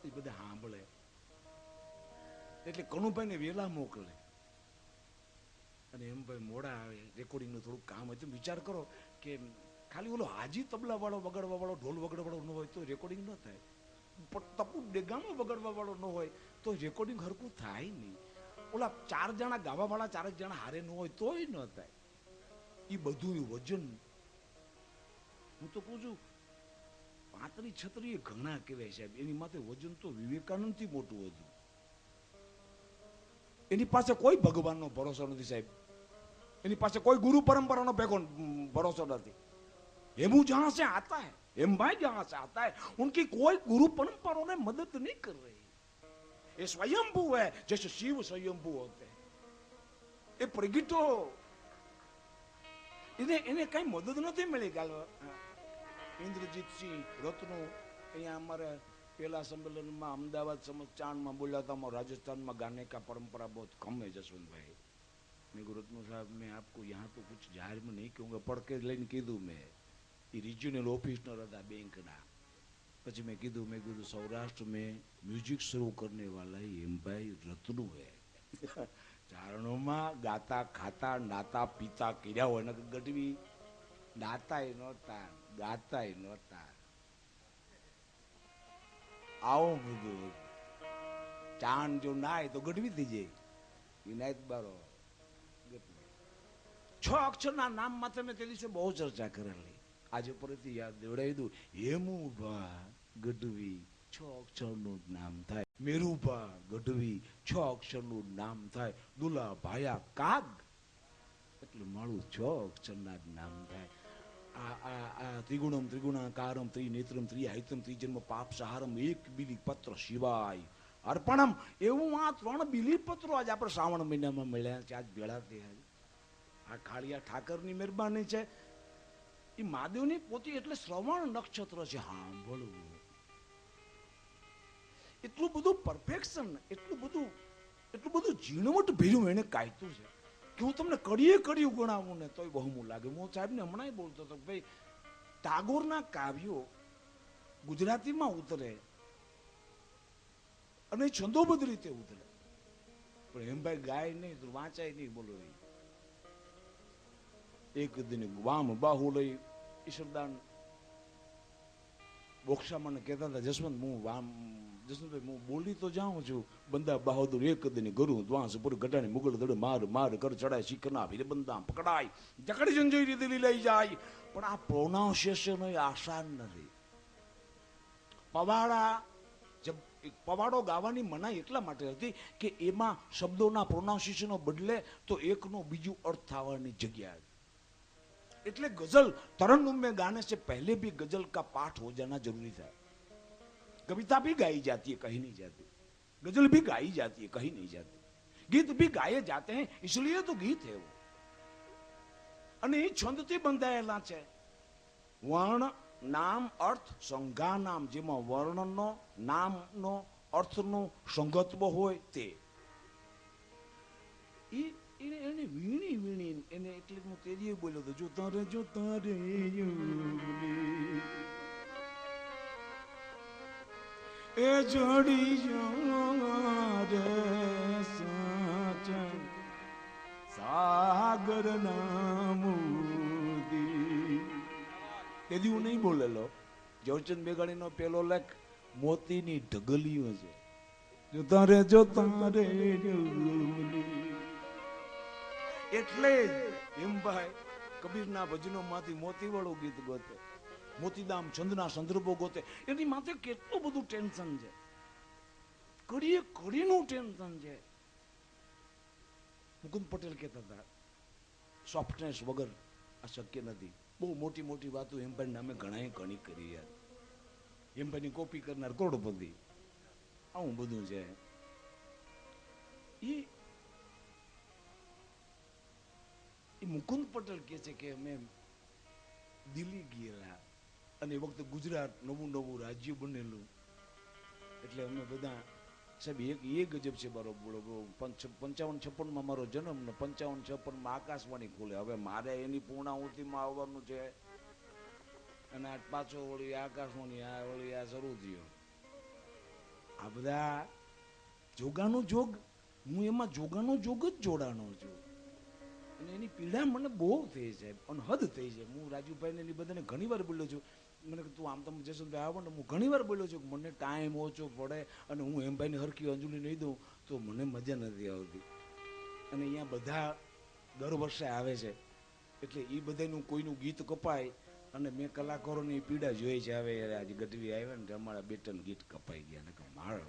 એ બધા સાંભળે. એટલે કનુભાઈ ને વેલા મોકલે અને હેમભાઈ મોડા આવે. રેકોર્ડિંગ નું થોડું કામ હોય તો વિચાર કરો કે ખાલી ઓલો હાજી તબલા વાળો વગાડવા વાળો ઢોલ વગાડવા વાળો ન હોય તો રેકોર્ડિંગ ન થાય. તપુ ડેગામાં વગાડવા વાળો ન હોય તો રેકોર્ડિંગ હરકું થાય નહીં. ઓલા 4 જણા ગાવા વાળા 4 જણા હારે ન હોય તોય ન થાય. એ બધું વજન હું તો કહું છું 35-36 ઘણા કહેવાય સાહેબ. એની માથે વજન તો વિવેકાનંદ થી મોટું હતું. એની પાસે કોઈ ભગવાનનો ભરોસો નથી સાહેબ. એની પાસે કોઈ ગુરુ પરંપરાનો ભરોસો નથી. हेमू जहां से आता है, हेम भाई जहां से आता है, उनकी कोई गुरु परंपराओं ने मदद नहीं कर रही. ये स्वयंभू है जैसे शिव स्वयंभू होते हैं. ये प्रगटो इन्हें कई मदद नहीं मिली. इंद्रजीत सिंह रत्नो અહીંયા અમારે પેલા સંમેલનમાં અમદાવાદ સમચાણમાં બોલ્યા था, राजस्थान में गाने का परंपरा बहुत कम है जसवंत भाई. मैं रत्नो साहब मैं आपको यहाँ तो कुछ जाहिर में नहीं कहूँगा, पढ़ के लेने कीधું મેં. એ રિજિયોનલ ઓફિસર હતા બેંકના. પછી મેં કીધું સૌરાष्ट्र में म्यूजिक शुरू करने वाला एम भाई रतनु है ચારણોમાં ગાતા ખાતા નાતા પીતા કર્યા હોય ને ગઢવી નાતાય નહોતા ગાતાય નહોતા. આવું બધું ચાણ જો નાય તો ગઢવી થઈ જાય. વિનાયક બારો છ અક્ષરના નામ માથે મેં તે દિવસે બહુ ચર્ચા કરેલી. આજે ફરીથી યાદ દેવડાવી દઉં. હેમુભા ગઢવી છ અક્ષરનું નામ થાય. મેરુભા ગઢવી છ અક્ષરનું નામ થાય. દુલા ભાયા કાગ એટલે મારું છ અક્ષરના નામ થાય. આ ત્રિગુણમ ત્રિગુણાકારમ ત્રિનેત્રમ ત્રિહાયતમ ત્રિજન્મ પાપ સહારમ એક બિલી પત્ર શિવાય અર્પણમ એવું આ 3 બિલી પત્રો આજે આપણે શ્રાવણ મહિનામાં મળ્યા છે. આજ ભેળા થયા. આ કાળિયા ઠાકરની મહેરબાની છે. એ મહાદેવની પોતી એટલે શ્રવણ નક્ષત્ર છે. સાંભળવું એટલું બધું પરફેક્શન, એટલું બધું ઝીણવટ ભર્યું એને કાયતું છે કે હું તમને કર્યું ગણાવું ને તોય બહુ લાગે. હું સાહેબને હમણાં બોલતો હતો ભાઈ ટાગોરના કાવ્યો ગુજરાતીમાં ઉતરે અને છંદોબદ્ધ રીતે ઉતરે, પણ એમ ભાઈ ગાય નહીં તો વાંચાય નહીં. બોલો એક દિન વામ બાહુ લઈ ઈશ્વરદાન બોક્ષામાં કહેતા હતા જસવંતભાઈ હું બોલી તો જાઉં છું. બંદા બહાદુર એક દિન ગરુ દ્વાસ પુર ઘટાની મુગલ દડ માર કર ચડાય શીખના વીર બંદા પકડાય જકડી જંજોઈ દિલ્હી લઈ જાય. પણ આ પ્રોનાઉન્સિએશન આસાન નથી. પવાડો ગાવાની મનાઈ એટલા માટે હતી કે એમાં શબ્દોના પ્રોનાઉન્સિએશનો બદલે તો એકનો બીજું અર્થ થવાની જગ્યા. એટલે गजल तरन्नुम में गाने से पहले भी गजल का पाठ हो जाना जरूरी था. कविता भी गाई जाती है, कहीं नहीं जाती. गजल भी गाई जाती है, कहीं नहीं जाती. गीत भी गाए जाते हैं, इसलिए तो गीत है वो. અને એ છંદથી બંધાયેલા છે. વર્ણ નામ અર્થ સંજ્ઞા નામ, જેમાં વર્ણનો નામનો અર્થનો સંગત્વ હોય તે એને વીણી એને એટલે હું તેજી બોલ્યો હતો. જો તારે એ જોડી રે સાચન સાગર નામુદી. તેજી હું નહીં બોલેલો. ઝવેરચંદ મેઘાણીનો પેલો લેખ મોતીની ઢગલીઓ છે. જો તારે એટલે એમ ભાઈ કબીરના ભજનો માંથી મોતી વાળું ગીત ગોતે, મોતીદામ ચંદના સંદર્ભો ગોતે. એની માથે કેટલું બધું ટેન્શન છે, કડીનું ટેન્શન છે. મુકુંદ પટેલ કહેતા હતા સોફ્ટનેસ વગર આ શક્ય નથી. બહુ મોટી મોટી વાતો એમભાઈ નામે ઘણી કરી યાર. એમભાઈની કોપી કરનાર કરોડપતિ, આવું બધું છે. એ મુકુંદ પટેલ કહે છે કે અમે દિલ્હી ગયેલા અને એ વખતે ગુજરાત નવું રાજ્ય બનેલું. એટલે અમે બધા સાહેબ એ ગજબ છે. બરોબર 55-56 મારો જન્મ ને 55-56 આકાશવાણી ખુલે. હવે મારે એની પૂર્ણાહુતિમાં આવવાનું છે અને આ પાછો વળી આકાશવાણી આ શરૂ થયો. આ બધા જોગાનો જોગ, હું એમાં જોગાનો જોગ જ જોડાનો છું. અને એની પીડા મને બહુ થઈ છે, અનહદ થઈ છે. હું રાજુભાઈને એની બધાને ઘણી વાર બોલ્યો છું. મને તું આમ તમે જસવંતભાઈ આવો ને, હું ઘણી વાર બોલ્યો છું કે મને ટાઈમ ઓછો પડે અને હું એમ ભાઈને હરખી અંજલિ નહીં દઉં તો મને મજા નથી આવતી. અને અહીંયા બધા દર વર્ષે આવે છે એટલે એ બધાનું કોઈનું ગીત કપાય અને મેં કલાકારોની પીડા જોઈ છે. હવે આજે ગઢવી આવ્યા ને અમારા બેટન ગીત કપાઈ ગયા ને માળ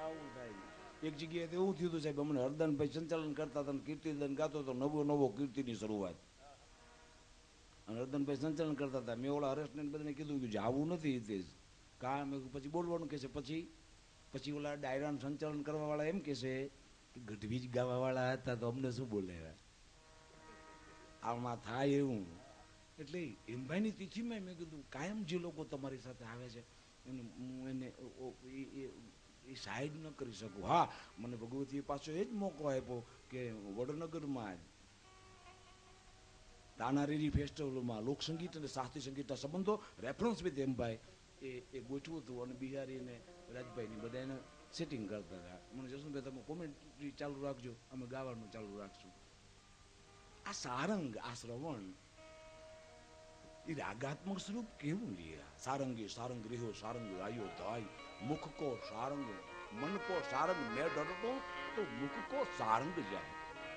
આવું થાય. એક જગ્યાએ એવું થયું હતું સાહેબ, અમને હરદાનભાઈ સંચાલન કરતા હતા, કીર્તિદાન ગાતો હતો, નવો કીર્તિની શરૂઆત. અને હરદાનભાઈ સંચાલન કરતા હતા. મેં ઓલા હરેશને બધાને કીધું કે આવું નથી તે કામ. પછી બોલવાનું કે છે. પછી ઓલા ડાયરાનું સંચાલન કરવા વાળા એમ કે છે કે ગઢવી જ ગાવા વાળા હતા તો અમને શું બોલાવ્યા. આમાં થાય એવું. એટલે એમભાઈની તિથિમાં મેં કીધું કાયમ જે લોકો તમારી સાથે આવે છે એને હું એને એ સાઈડ ન કરી શકું. હા, મને ભગવતીએ પાછો એ જ મોકો આપ્યો કે વડનગરમાં જ તાનારીરી ફેસ્ટિવલમાં લોકસંગીત અને શાસ્ત્રીય સંગીતના સંબંધો રેફરન્સ વિથ એમભાઈ એ ગોઠવું હતું અને બિહારી ને રાજભાઈ બધા એને સેટિંગ કરતા હતા. મને જસુભાઈ તમે કોમેન્ટ્રી ચાલુ રાખજો, અમે ગાવાનું ચાલુ રાખશું. આ સારંગ, આ શ્રવણ એ રાગાત્મક સ્વરૂપ કેવું લે? સારંગી સારંગ રહ્યો, સારંગ લાયો ધાય, મુખ કો સારંગ, મન કો સારંગ, મેં ડરતો તો મુખ કો સારંગ જાય.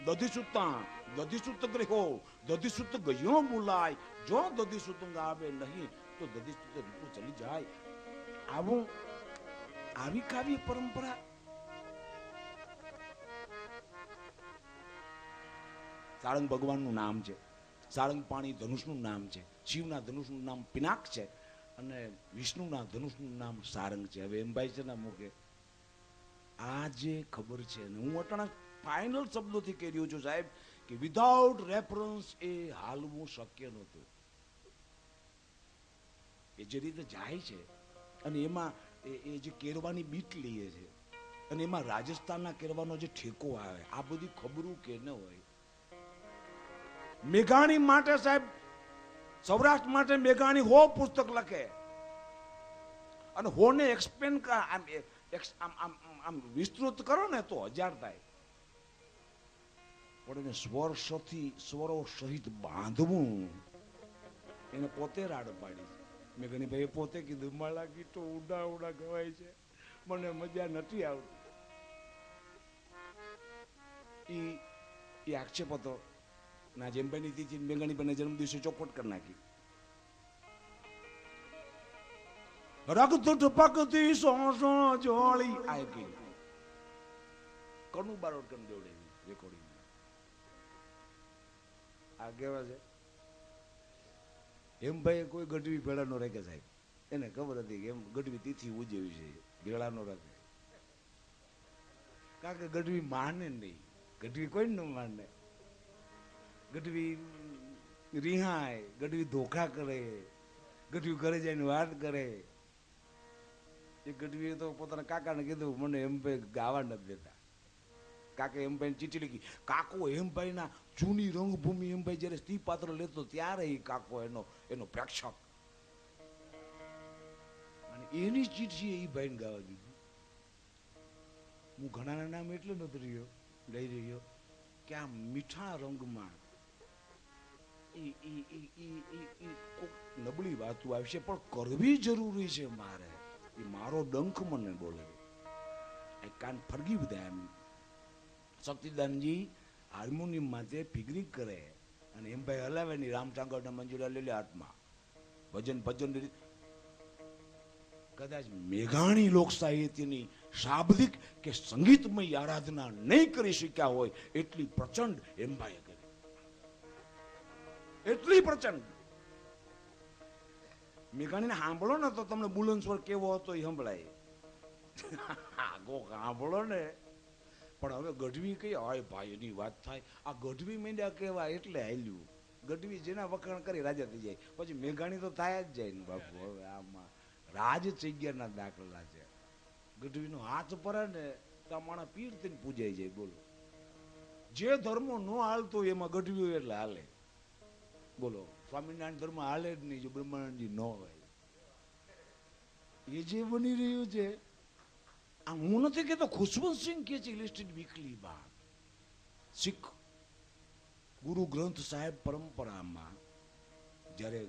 દધિસુત ગ્રહો, દધિસુત ગયો બુલાય, જો દધિસુત આવે નહીં તો દધિસુત રૂપો ચલી જાય. આવી કાવ્ય પરંપરા સારંગ ભગવાનનું નામ છે. સારંગ પાણી ધનુષનું નામ છે. શિવના ધનુષનું નામ પિનાક છે અને વિષ્ણુના ધનુષનું નામ સારંગ છે. હવે એમ ભાઈ છે ને મૂકે આ જે ખબર છે ને હું અટાણા ફાઇનલ શબ્દોથી કહી રહ્યો છું સાહેબ કે વિધાઉટ રેફરન્સ એ હાલવું શક્ય નહોતું. એ જે રીતે જાય છે અને એમાં એ જે કેરવાની બીટ લઈએ છે અને એમાં રાજસ્થાનના કેરવાનો જે ઠેકો આવે, આ બધી ખબરું કે ન હોય. મેઘાણી માટે સાહેબ, સૌરાષ્ટ્ર માટે મેઘાણી 100 પુસ્તક લખે અને 100 ને એક્સપેન્ડ આમ વિસ્તૃત કરો ને તો 1000 થાય. પણ એને સ્વરો સહિત બાંધવું એને પોતે રાડ પાડી. મેઘાણી ભાઈ પોતે કીધું મારા ગીતો ઉડા ઉડા ગવાય છે, મને મજા નથી આવતી. એ આક્ષેપ હતો ના જેમભાઈની તિથિ મેઘાણીભાઈના જન્મ દિવસે ચોખવટ કરી નાખી. રક્ત ટપકતી સોસો જોળી આ કી કણું બારોડ કરી દેવડે રેકોર્ડિંગ આ કેવા છે. એમ ભાઈ કોઈ ગઢવી ભેળા નો રાખે સાહેબ, એને ખબર હતી કે એમ ગઢવી તિથિ ઉજવી છે, ભેળા નો રાખે. કારણ કે ગઢવી માને નહીં, ગઢવી કોઈ ન માને. ગઢવી રિહાય, ગઢવી ધોખા કરે, ગઢવી ઘરે જઈને વાત કરે. એ ગઢવીએ તો પોતાના કાકાને કીધું મને એમ ભાઈ ગાવા નથી દેતા. કાકે એમ ભાઈ ચીઠી લખી. કાકો એમ ભાઈ ના જૂની રંગભૂમિ એમ ભાઈ જયારે સ્ત્રી પાત્ર લેતો ત્યારે એ કાકો એનો પ્રેક્ષક અને એની ચીઠી એ ભાઈને ગાવા દીધી. હું ઘણાના નામ એટલે નથી લઈ રહ્યો કે આ મીઠા રંગમાં નબળી વાતો આવશે પણ કરવી જરૂરી છે મારે. એ મારો ડંખ મને બોલે. આઈ કાન ફરગીવ ધેમ. શક્તિદાનજી હાર્મોનિયમ માટે ફિગરી કરે અને એમ ભાઈ હલાવે ની રામસાગર મંજુરા લઈ લે હાથમાં ભજન કદાચ મેઘાણી લોક સાહિત્યની શાબ્દિક કે સંગીતમય આરાધના નહીં કરી શક્યા હોય એટલી પ્રચંડ એમ ભાઈ કરી, એટલી પ્રચંડ. મેઘાણીને સાંભળો ને તો તમને બુલંદ સ્વર કેવો હતો એ સંભળાય. સાંભળો ને. પણ હવે ગઢવી કઈ હોય ભાઈ એની વાત થાય. આ ગઢવી માંડ્યા કેવા એટલે હાલ્યું. ગઢવી જેના વખાણ કરી રાજા થઈ જાય, પછી મેઘાણી તો થાય જ જાય ને બાપુ. હવે આમાં રાજ જગ્યાના દાખલા છે. ગઢવીનો હાથ પડે ને તો માણસ પીર થઈને પૂજાઈ જાય. બોલો જે ધર્મો ન હાલતો એમાં ગઢવી એટલે હાલે. બોલો સ્વામિનારાયણ ધર્મ હાલે જ નહીં જો બ્રહ્માનંદજી ન હોય. એ જે બની રહ્યું છે આ હું નથી કહેતો, ખુશવંતસિંહ કે છે ઇલિસ્ટ્રેટ વીકલીમાં શીખ ગુરુ ગ્રંથ સાહેબ પરંપરામાં જ્યારે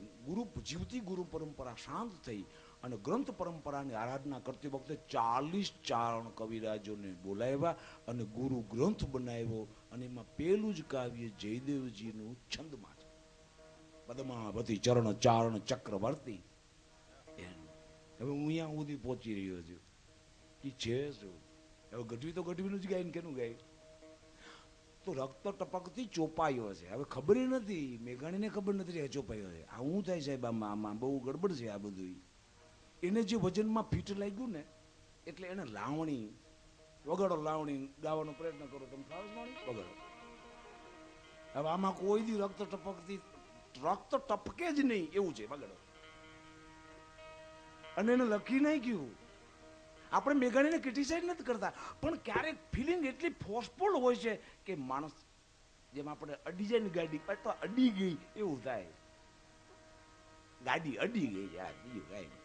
જીવતી ગુરુ પરંપરા શાંત થઈ અને ગ્રંથ પરંપરાની આરાધના કરતી વખતે 40 ચારણ કવિરાજોને બોલાવ્યા અને ગુરુ ગ્રંથ બનાવ્યો અને એમાં પેલું જ કાવ્ય જયદેવજીનું છંદમાં છે. પદ્માવતી ચરણ ચારણ ચક્રવર્તી. હવે હું અહીંયા સુધી પહોંચી રહ્યો છું. છે શું હવે ગઢવી તો ગઢવીનું જ ગાય ને કેનું ગાય તો રક્ત ટપકથી ચોપાયો છે. હવે ખબર નથી, મેઘાણીને ખબર નથી ચોપાયો છે. આ શું થાય સાહેબ આમાં બહુ ગડબડ છે આ બધું. એને જે વજનમાં ફીટ લાગ્યું ને એટલે એને લાવણી વગાડો, લાવણી ગાવાનો પ્રયત્ન કરો. તમે ફાવે લાવણી વગાડો. હવે આમાં કોઈ દી રક્ત ટપકે જ નહીં એવું છે, વગાડો. અને એને લખી નાખ્યું. આપણે મેઘાણીને ક્રિટિસાઇઝ નથી કરતા પણ ક્યારેક ફિલિંગ એટલી ફોર્સફુલ હોય છે કે માણસ જેમ આપણે અડી જાય ને ગાડી તો અડી ગઈ એવું થાય. ગાડી અડી ગઈ યાર, બીજું કાંઈ નહીં.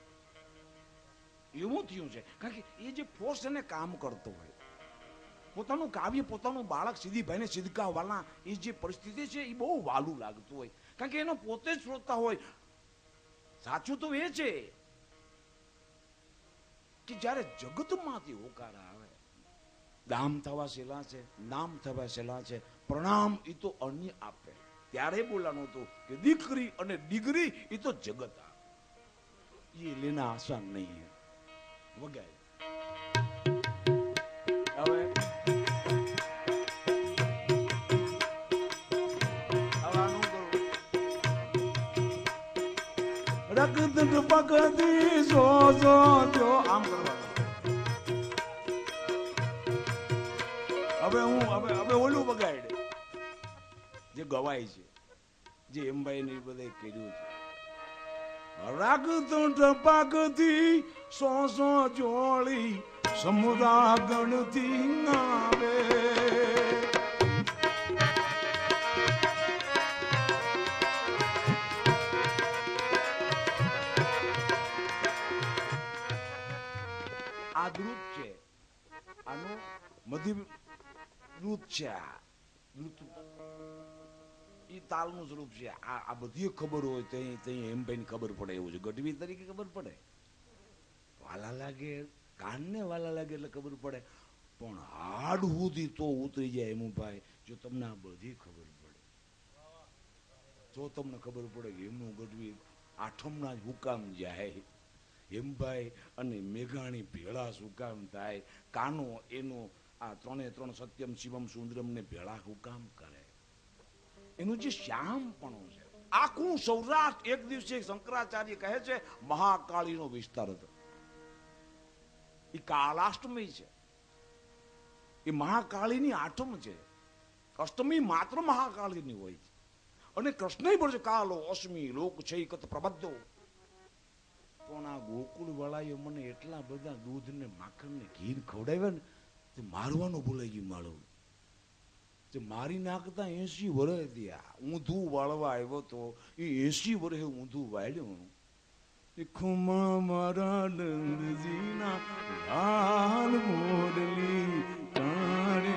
એવું થયું છે. કારણ કે એ જે ફોર્સ એને કામ કરતો હોય, પોતાનું કાવ્ય, પોતાનું બાળક સિદ્ધિભાઈને સિદ્ધકાવાલા, એ જે પરિસ્થિતિ છે એ બહુ વાલું લાગતું હોય. કારણ કે એનો પોતે જ શ્રોતા હોય. સાચું તો એ છે કે જ્યારે જગતમાંથી હોકાર આવે, દામ થવા સેલા છે, નામ થવા સેલા છે, પ્રણામ એ તો અન્ય આપે. ત્યારે બોલાનું હતું કે દીકરી અને ડિગ્રી એ તો જગત આપે, એ લેના આસાન નહીં વગાય. હવે રગત પગતી સો સો જો આમ કરવા. હવે ઓલું બગાડે જે ગવાય છે, જે એમભાઈ ને બધા કર્યું છે. રગત ટપકતી સો સો જોડી સમુદા ગણતી આવે. આ દ્રુત છે, આનું મધ્ય દ્રુત છે. એ તાલનું સ્વરૂપ છે. આ બધી ખબર હોય તો એમ ભાઈ ખબર પડે એવું છે. ગઢવી તરીકે ખબર પડે, વાલા લાગે, કાનને વાલા લાગે એટલે ખબર પડે. પણ હાડ સુધી તો ઉતરી જાય એમ ભાઈ, જો તમને આ બધી ખબર પડે તો તમને ખબર પડે કે એમનું ગઢવી આઠમના જ હુકામ જાય. હેમભાઈ અને મેઘાણી ભેળા સુકામ થાય. કાનો એનો આ 3 સત્યમ શિવમ સુંદરમ ને ભેળા હુકામ કરે. એનું જે શ્યામપણું છે, આખું સૌરાષ્ટ્ર એક દિવસે શંકરાચાર્ય કહે છે મહાકાળીનો વિસ્તાર હતો. એ કાલાષ્ટમી છે, એ મહાકાળીની આઠમ છે. અષ્ટમી માત્ર મહાકાળીની હોય છે. અને કૃષ્ણ પણ છે કાલો અષ્મી લોક છે પ્રબદ્ધો. પણ આ ગોકુળ વાળાએ મને એટલા બધા દૂધ ને માખણ ને ઘી ખવડાવ્યા ને તે મારવાનું ભૂલાઈ ગયું. માળું તે મારી નાખતા 80 વર્ષ થયા. ઊંધું વાળવા આવ્યો તો એ 80 વર્ષે ઊંધું વાળ્યું. ખુમા મારા નંદજીના લાલ મોરલી કાણે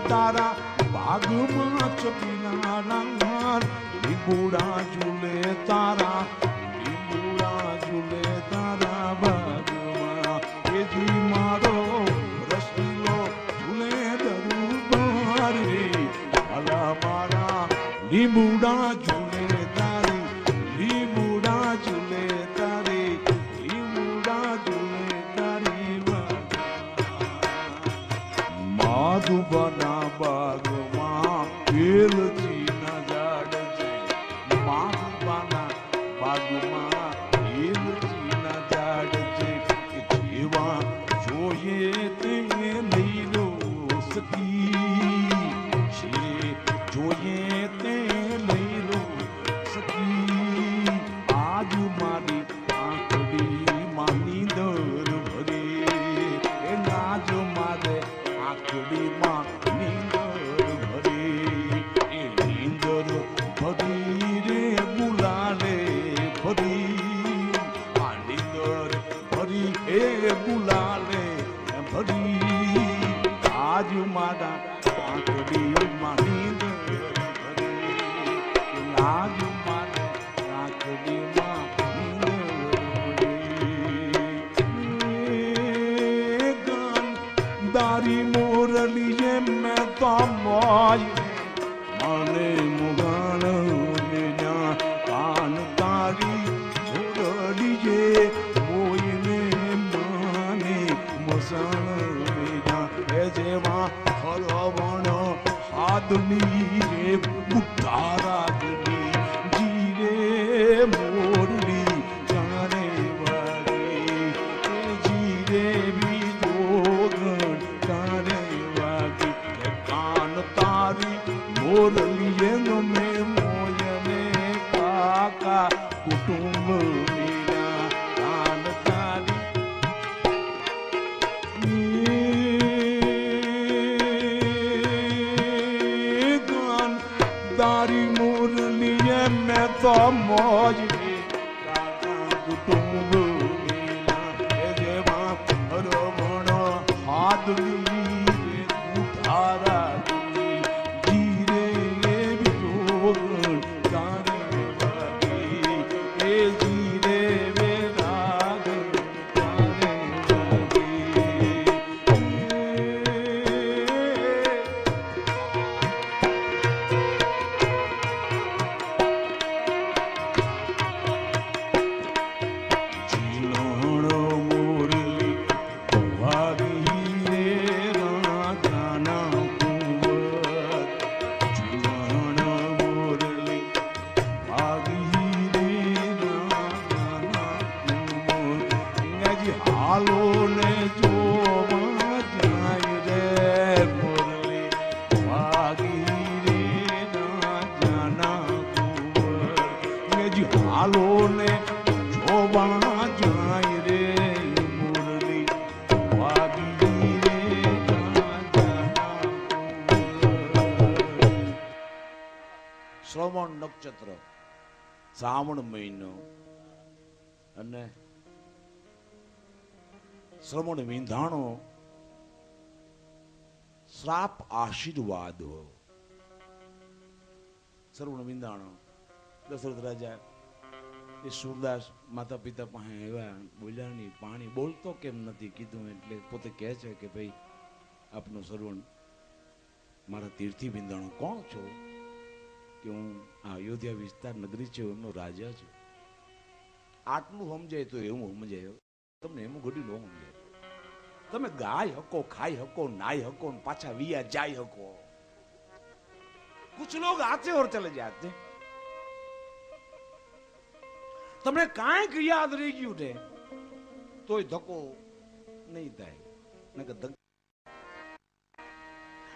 તારા ભાગમાં ચપીના નાર લીંબુડા ઝૂલે તારા લીંબુડા ઝૂલે તારા ભાગમાં એજી મારો રસીલો ઝૂલે દરબાર રે ભલા મારા લીંબુડા ઝૂલે તારી લીંબુડા ઝૂલે તારી લીંબુડા ઝૂલે તારી માધુબના બાગમાં વેલજી ના ઝાડ છે માધુબના બાગમાં વેલજી ના ઝાડ છે કે જેવા જોઈએ તે લઈ લો સખી છે જોઈએ તે લઈ લો સખી આજ મારી આંખડી માની દર ભરે એ નાજ મારે આંખડીમાં નીંદર ભરે એ નીંદર ભરી રે બુલાલે ભરી આ નીંદર ભરી એ બુલાલે ભરી આજ મારા આંખડીમાં નીંદર ભરી મોજ મને મુગાણ મેલ્યા કાન તારી મુરલી જે મોયને માને મસાણ મેલ્યા એ જેમાં હરવણ હાદની રે બુદ્ધા રાગની જીરે મોરલી જાણે વાગે જીરે બીજો તારે વાગે કાન તારી મોરલી ગમે મોયને કાકા કુટુંબ મેરા કાન તારી ગાન તારી મોરલી મેં તો મોજ કાકા કુટુંબ મેરા જેવા હરમણ હાદની ઉઠારા જીરે બીજો તારે વાગે એ જીરે વે રાગ તારે વાગે જીલોણો મોરલી વાગી રે રાજાના કુંવર જીલોણો મોરલી વાગી રે રાજાના કુંવર અંગાજી હાલો ને જોવા જાય રે મોરલી વાગી રે રાજાના કુંવર અંગાજી હાલો ને જોવા જાય રે મુરલી વાગી રે રાજાના કુંવર. શ્રવણ નક્ષત્ર શ્રાવણ મહિનો અને શ્રવણ વિંધાણો શ્રાપ આશીર્વાદ શ્રવણ વિંધાણો દશરથ રાજા એ સુરદાસ માતા પિતા પાસે આવ્યા બોલ્યા નહીં પાણી બોલતો કેમ નથી કીધું એટલે પોતે કહે છે કે ભાઈ આપનો શ્રવણ મારા તીર્થી વિંધાણો કોણ છો કે હું આ અયોધ્યા વિસ્તાર નગરી છે એમનો રાજા છું આટલું સમજાય તો એવું સમજાય તમને એમ ઘડી ન સમજાય તમે ગાય હકો ખાઈ હકો નાઈ હકો ને પાછા વિયા જાય હકો કુછ લોગ આતે ઓર ચલે જાતે તમને કાંઈક યાદ રહી ગયું ને તોય ધક્કો નહીં થાય નકર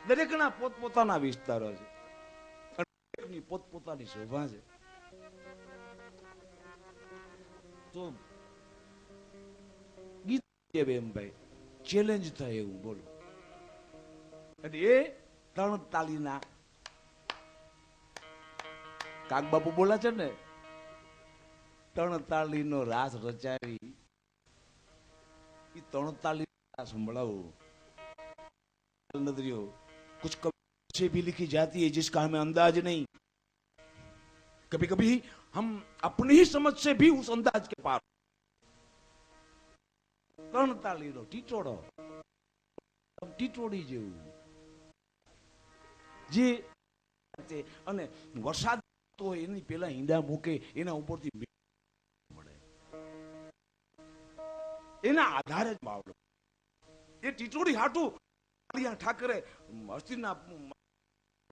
દરેકના પોતપોતાના વિસ્તારો છે દરેકની પોતપોતાની શોભા છે તો ગીત એમ ભાઈ ચેલેન્જ થાય એવું બોલો અને એ ત્રણ તાલીના કાગબાપુ બોલા છે ને ત્રણ તાલીનો રાસ રચાવી એ ત્રણ તાલી સંભળાવો नजरियो कुछ कभी से भी लिखी जाती है जिसका हमें अंदाज नहीं कभी कभी हम अपनी ही समझ से भी उस अंदाज के पार ત્રણ તાલીનો ટીટોડો ટીટોડી જેવું જે અને વરસાદ તો એની પેલા ઈંડા મૂકે એના ઉપરથી મળે એના આધારે જ માવડો એ ટીટોડી હાટું ઠાકરે હસ્તીના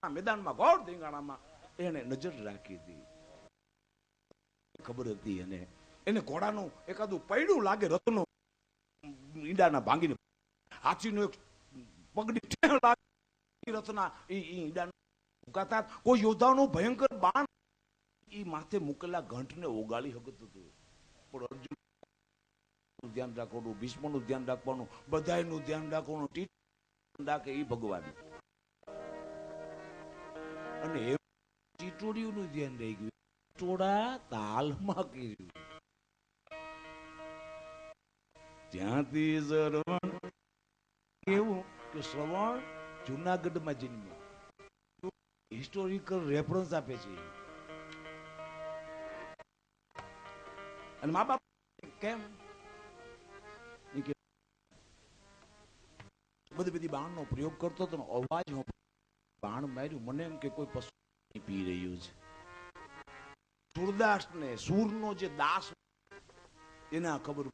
મેદાનમાં ગોળ ધીંગાણામાં એને નજર રાખી હતી ખબર હતી અને એને ઘોડાનું એકાદું પૈડું લાગે રથનું ઈંડાના ભાંગીને હાથીનું એક પગડી ઠેણ લાગે રથના ઈંડાના મુકાતા કોઈ યોદ્ધાનું ભયંકર બાણ એ માથે મૂકેલા ઘંટને ઓગાળી શકતું હતું પણ અર્જુન ધ્યાન રાખવાનું ભીષ્મનું ધ્યાન રાખવાનું બધાયનું ધ્યાન રાખવાનું રાખે એ ભગવાન અને એ ટીટોડીઓનું ધ્યાન રહી ગયું ટીટોડા તાલમાં કર્યું ત્યાંથી શ્રવણ કેવું કે શ્રવણ જુનાગઢમાં જન્મ્યો હિસ્ટોરિકલ રેફરન્સ આપે છે અને મા બાપ કેમ બધી બાણનો પ્રયોગ કરતો હતો અવાજ બાણ માર્યું મને એમ કે કોઈ પશુ પી રહ્યું છે. સુરદાસ ને સૂરનો જે દાસ એના ખબર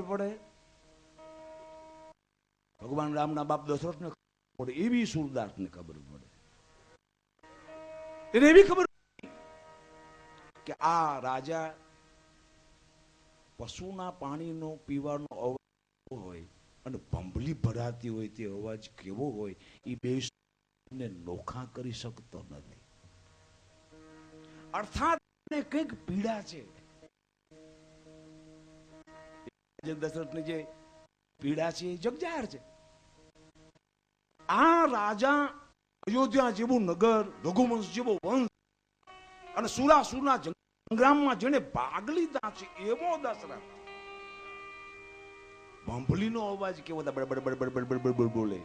પડે. ભગવાન રામના બાપ દશરથ ને ખબર પડે એવી સુરદાસ ને ખબર પડે. એને એવી ખબર કે આ રાજા પશુના પાણીનો પીવાનો અવાજ હોય અને ભંભલી ભરાતી હોય તે અવાજ કેવો હોય એ બે ને નોખા કરી શકતો નથી. અર્થાત કઈક પીડા છે. દશરથની જે પીડા છે એ જગજાહેર છે. આ રાજા અયોધ્યા જેવું નગર, રઘુવંશ જેવો વંશ અને સુરાસુરના સંગ્રામમાં જેને ભાગ લીધા છે એવો દશરથ ભંભલીનો અવાજ કેવો બડબડ બડબડ બડબડ બડબડ બોલે.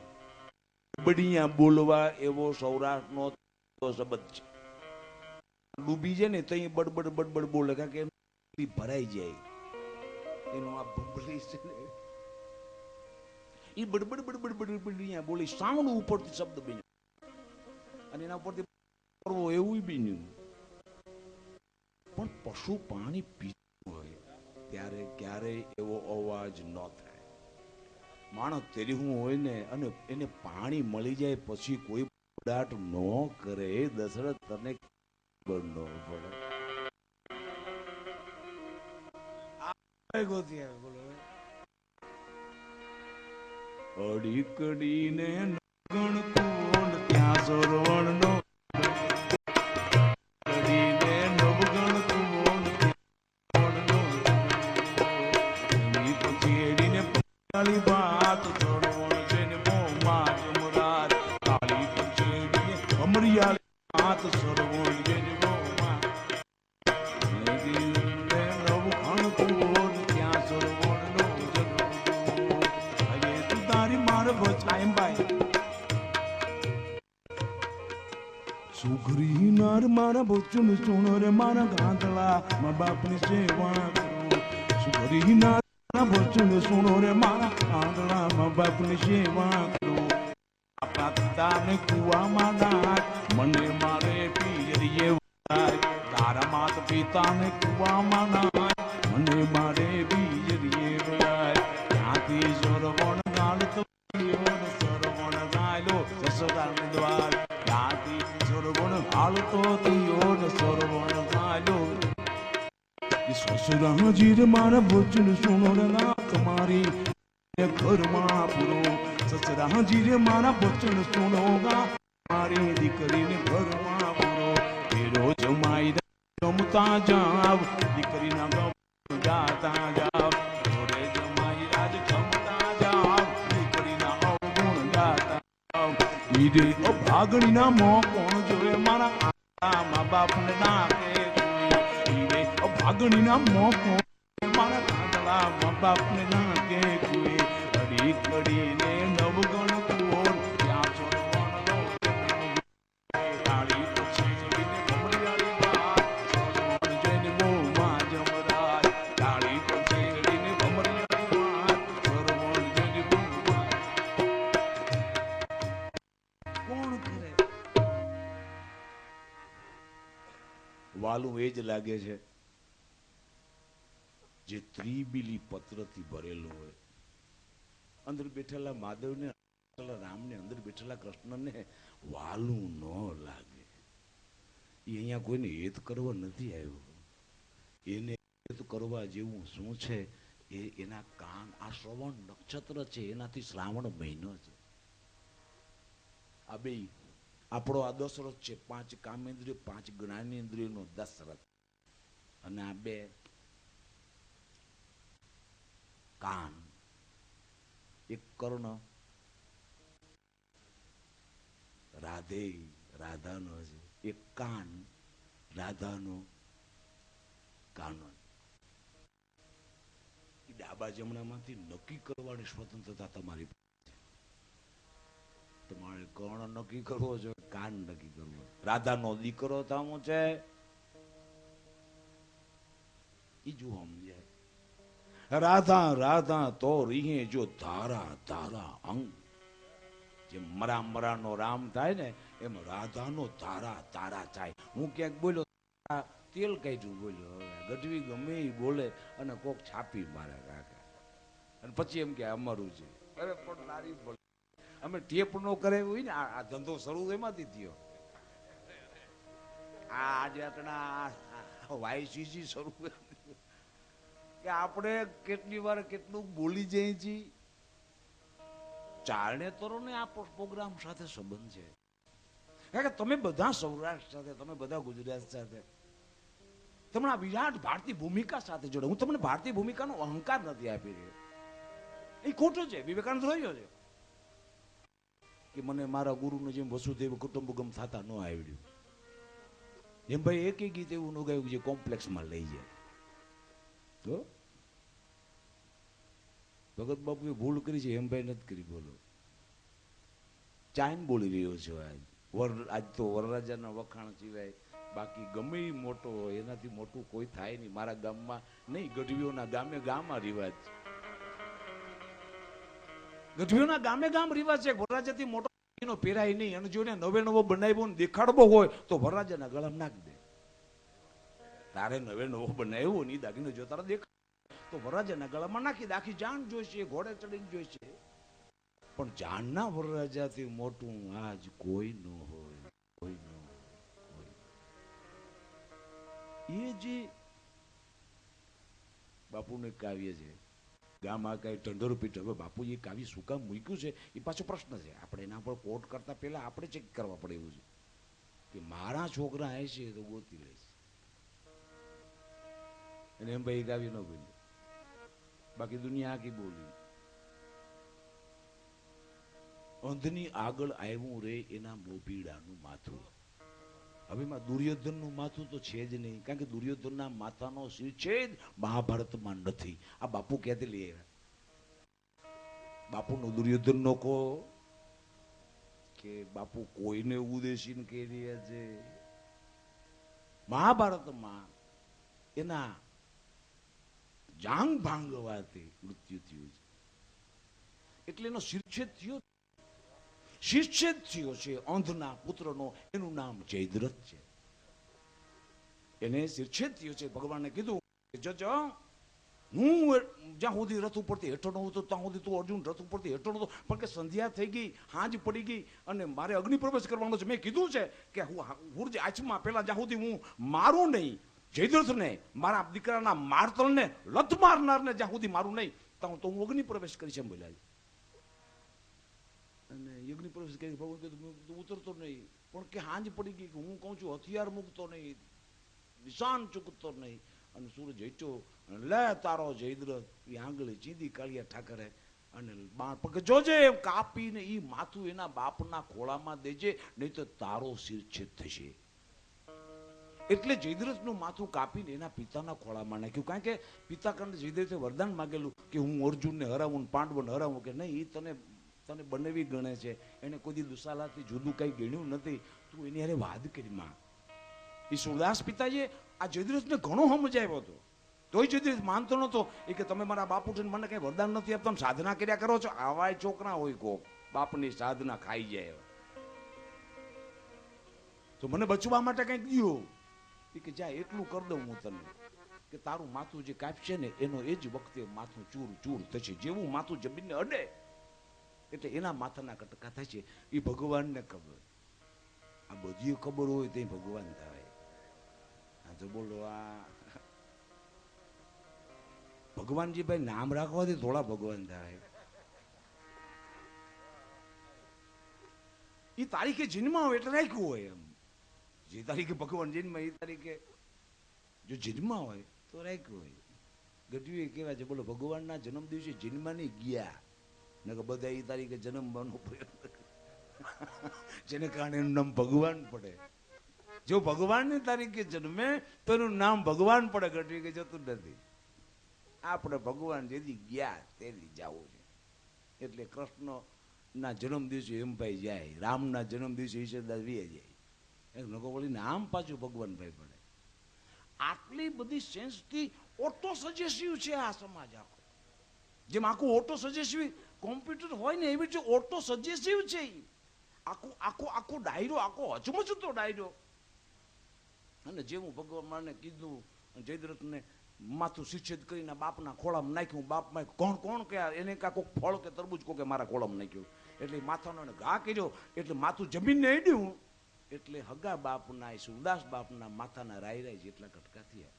બડિયા બોલવા એવો સૌરાષ્ટ્રનો શબ્દ છે. ડૂબી જાય ને તઈ બડબડ બડબડ બોલે કારણ કે ભરાઈ જાય એનું આ ભંભલી છે ને એ બડબડ બડબડ બડબડ બોલી સાઉન્ડ ઉપરથી શબ્દ બન્યો અને એના ઉપરથી કરવો એવું બન્યું. પણ પશુ પાણી પીતું હોય ત્યારે ક્યારેય એવો અવાજ ન થાય. માણસ તેરીહું હોય ને અને એને પાણી મળી જાય પછી કોઈ પડાટ ન કરે. દશરથ તને ખબર ન પડે. અડી કડીને ગણ કોણ ત્યાં સરવણ નો કડીને નવગણ કોણ ત્યાં પછી એડીને કાલી વાત સરવણ જેને મોમાં જમરાજ કાલી પછી એડીને અમરિયાળી વાત સરવણ જેને મોમાં નવગણ કોણ ત્યાં સરવણ નો સુઘરી નાર મારા બચ્ચું સુનો રે મારા ગાંધલા મા બાપની સેવા કરો. સુઘરી નાર મારા બચ્ચું સુનો રે મારા ગાંધલા મા બાપની સેવા કરો. આપણા પિતાને કુવામાં નાખ મને મારે પીરીએ તારા માત પિતાને કુવામાં નાખ મને મારે પીરીએ ત્યાંથી સરવણ ગાળતો સરવણ ગાયલો સસરાન દ્વાર ત્યાંથી સરવણ હાલતો થયો સરવણ ગાયલો. સસરાજી રે મારા વચન સુનો રે ના તમારી ઘરમાં પૂરો. સસરાજી રે મારા વચન સુનો ગા મારી દીકરીને ઘરમાં પૂરો. ફેરો જમાઈ જમતા જાવ દીકરીના ગમ ગાતા જાવ. ભાગણી ના મો કોણ જોવે મારા મા બાપ ને નાખે. ભાગણી ના મો કોણ મારા કાંદલા મા બાપ ને નાખે. કડી કડીને નવગણ કોણ ત્યાં છોડવાનું કાળી પછી ભમરિયાળી વાત છોડવાનું જઈને મોમાં જમરાજ. કાળી પછી ભમરિયાળી વાત છોડવાનું જઈને મોમાં કોણ કરે. વાલું એ જ લાગે છે જે ત્રિબીલી પત્રથી ભરેલું હોય. અંદર બેઠેલા મહાદેવને રામને અંદર બેઠેલા કૃષ્ણને વાલું ન લાગે. એ અહીંયા કોઈને હેત કરવા નથી આવ્યો. એને હેત કરવા જેવું શું છે એ એના કાન આ શ્રવણ નક્ષત્ર છે એનાથી શ્રાવણ મહિનો છે. આ બે આપણો આ દશરથ છે 5 કામેન્દ્રિય 5 જ્ઞાનેન્દ્રિયનો દશરથ અને આ બે કાન એક કર્ણ રાધે રાધાનો છે એક કાન રાધાનો કાનો. ડાબા જમણામાંથી નક્કી કરવાની સ્વતંત્રતા તમારી. તમારે કર્ણ નક્કી કરવો છે કાન નક્કી કરવો. રાધાનો દીકરો થામો છે ઈ જો સમજાય. રાધા રાધા તો રીહે જો તારા તારા અંગ જેમ મરા મરાનો રામ થાય ને એમ રાધાનો તારા તારા થાય. હું ક્યાંક બોલ્યો તેલ કાઢ્યું બોલ્યો. હવે ગઢવી ગમે એ બોલે અને કોક છાપી મારે કાકા અને પછી એમ કે અમારું છે. અરે પણ નારી બોલે અમે ટેપ નો કરે હોય ને આ ધંધો શરૂ એમાંથી થયો. આજે આપણા વાયસીસી શરૂ કે આપણે કેટલી વાર કેટલું બોલી જઈએ છીએ. ચારણેતરોને આ પ્રોગ્રામ સાથે સંબંધ છે. કારણ કે તમે બધા સૌરાષ્ટ્ર સાથે, તમે બધા ગુજરાત સાથે, તમે આ વિરાટ ભારતીય ભૂમિકા સાથે જોડે. હું તમને ભારતીય ભૂમિકાનો અહંકાર નથી આપી રહ્યો, એ ખોટું છે. વિવેકાનંદ રહ્યો છે કે મને મારા ગુરુનું જેમ વસુદેવ કુટુંબકમ થતા ન આવડ્યું, એમ ભાઈ એક ગીત એવું ન ગાયું જે કોમ્પ્લેક્સમાં લઈ જાય. તો ભગત બાપુએ ભૂલ કરી છે, એમ ભાઈ નથી કરી. બોલો ચાઇન બોલી રહ્યો છો આજ. આજ તો વરરાજાના વખાણ સિવાય બાકી ગમે એ મોટો હોય એનાથી મોટું કોઈ થાય નહીં. મારા ગામમાં નહીં, ગઢવીઓના ગામે ગામમાં રિવાજ, ગઢવીઓના ગામે ગામ રિવાજ છે. વરરાજાથી મોટો એનો પહેરાય નહીં, અને જો નવે નવો બનાવ્યો ને દેખાડવો હોય તો વરરાજાના ગળામાં નાખી દે. તારે નવે નવો બનાવ્યો ને દાગીનો જો તારે દેખાડ તો વરરાજાના ગળામાં નાખી દે. આખી જાન જોઈશે, ઘોડે ચડીને જોઈશે, પણ જાનના વરરાજાથી મોટું આજ કોઈ ન હોય, કોઈ ન હોય. એ જે બાપુનું કાવ્ય છે, ગામમાં કઈ ઢંઢોર પીઠ. હવે બાપુએ કાવ્ય શું કામ મૂક્યું છે એ પાછો પ્રશ્ન છે. આપણે એના પર કોટ કરતા પહેલા આપણે ચેક કરવા પડે એવું છે કે મારા છોકરા હે છે તો ગોતી લઈશ. અને એમ ભાઈ કાવ્ય ન બોલ્યું, બાકી દુનિયા આખી બોલી. અંધની આગળ આવ્યું રે એના મોભીડાનું માથું. હવે દુર્યોધનનું માથું તો છે જ નહીં, કારણ કે દુર્યોધનના માથાનો શિરછેદ મહાભારતમાં નથી. આ બાપુ ક્યાંથી લઈ આવ્યા? બાપુનો દુર્યોધન નો કહો કે બાપુ કોઈને ઉદ્દેશીને કહી રહ્યા છે. મહાભારતમાં એના જાંગ ભાંગવાથી મૃત્યુ થયું છે, એટલે એનો શિરછેદ થયો. શિરછેદ થયો છે અંધના પુત્રનો, એનું નામ જયદ્રથ છે. એને શિરછેદ થયો છે. ભગવાને કીધું કે જજ, હું જ્યાં સુધી રથ ઉપરથી હેઠો ન હતો ત્યાં સુધી તું અર્જુન રથ ઉપરથી હેઠો નતો, પણ કે સંધ્યા થઈ ગઈ, હાંજ પડી ગઈ અને મારે અગ્નિ પ્રવેશ કરવાનો છે. મેં કીધું છે કે હું આચમાં પેલા જ્યાં સુધી હું મારું નહીં જયદ્રથને, મારા દીકરાના મારતલને, લથ મારનારને જ્યાં સુધી મારું નહીં ત્યાં તો હું અગ્નિ પ્રવેશ કરીશ એમ બોલ્યા. અને યજ્ઞ પ્રવેશ કરી ભગવાન કીધું ઉતરતો નહીં, પણ કે હાંજ પડી ગઈ, હું કહું છું હથિયાર મૂકતો નહીં, નિશાન ચૂકતો નહીં. અને સૂરજ હેઠો લે તારો જયદ્રથ એ આંગળી ચીંધી કાળિયા ઠાકરે અને બાણ પગ જોજે એમ કાપીને ઈ માથું એના બાપના ખોળામાં દેજે, નહીં તો તારો શિરછેદ થશે. એટલે જયદ્રથનું માથું કાપીને એના પિતાના ખોળામાં નાખ્યું. કારણ કે પિતા કારણ જયદ્રથે વરદાન માગેલું કે હું અર્જુનને હરાવું, પાંડવોને હરાવું. કે નહીં, એ તને બનેવી ગણે છે, એને કોઈ દુસાલાથી જુદું કઈ ગણ્યું નથી, તું એની હારે વાદ કરી માં. એ સુરદાસ પિતાએ આ જયદ્રથને ઘણો સમજાવ્યો હતો, તોય જયદ્રથ માનતો નતો. એ કે તમે મારા બાપુ છે મને કઈ વરદાન નથી આપતા, સાધના કર્યા કરો છો. આવાય છોકરા હોય કોક બાપની સાધના ખાઈ જાય તો મને બચવા માટે કઈક દિયો. એ કે જા એટલું કરી દઉં હું તને કે તારું માથું જે કાપશે ને એનો એ જ વખતે માથું ચૂર ચૂર થશે. જેવું માથું જમીનને અડે એટલે એના માથાના કટકા થાય છે. એ ભગવાનને ખબર. આ બધી ખબર હોય તો ભગવાન થાય. આ તો બોલો આ ભગવાનજી ભાઈ નામ રાખવાથી થોડા ભગવાન થાય. એ તારીખે જન્મ હોય એટલે રાખ્યું હોય. એમ જે તારીખે ભગવાન જન્મ એ તારીખે જો જન્મ હોય તો રાખ્યું હોય. ગઢવી કેવા છે બોલો, ભગવાનના જન્મ દિવસે જન્મની ગયા ને કે બધા એ તારીખે જન્મવાનો પ્રયત્ન જેને કારણે એનું નામ ભગવાન પડે. જો ભગવાનની તારીખે જન્મે તો એનું નામ ભગવાન પડે. ગઢવી કે જતું નથી. આપણે ભગવાન જેથી ગયા તેથી જવું છે. એટલે કૃષ્ણ ના જન્મ દિવસે હેમભાઈ જાય, રામના જન્મ દિવસે ઈશ્વરદાસ વીએ જાય. નકો બોલીને આમ પાછું ભગવાનભાઈ પડે. આટલી બધી સેન્સથી ઓટો સજેસિવ છે આ સમાજ આખો. જેમ આખું ઓટો સજેસિવ કોમ્પ્યુટર હોય ને એવી રીતે ઓટો સજેસિવ છે. આખો ડાયરો આખો હચમચતો ડાયરો. અને જેવું ભગવાને કીધું જયદ્રથને માથું શિક્ષિત કરીને બાપના ખોળામાં નાખ્યું. બાપમાં કોણ કે એને કાંઈ કોઈક ફળ કે તરબૂચ કે મારા ખોળામાં નાખ્યું એટલે માથાનો ઘા કર્યો એટલે માથું જમીનને અડ્યું એટલે હગા બાપના સુરદાસ બાપના માથાના રાય જેટલા કટકા થયા.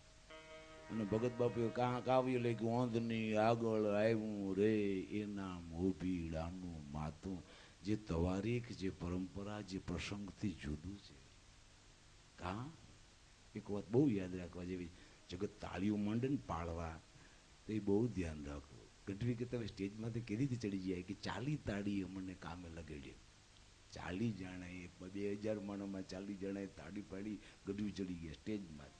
અને ભગત બાપુએ કાવ્ય લખ્યું ઓંધની આગળ આવ્યું રે એના મોભીડાનું માથું. જે તવારીખ જે પરંપરા જે પ્રસંગથી જુદું છે. કા એક વાત બહુ યાદ રાખવા જેવી, જગત તાળીઓ માંડે ને પાડવા તો એ બહુ ધ્યાન રાખવું. ગઢવી કે તમે સ્ટેજમાંથી કેવી રીતે ચડી જાય કે 40 તાળી અમને કામે લગાડી. 40 જણાએ 2000 માણસમાં 40 જણાએ તાળી પાડી ગઢવી ચડી ગયા સ્ટેજમાં.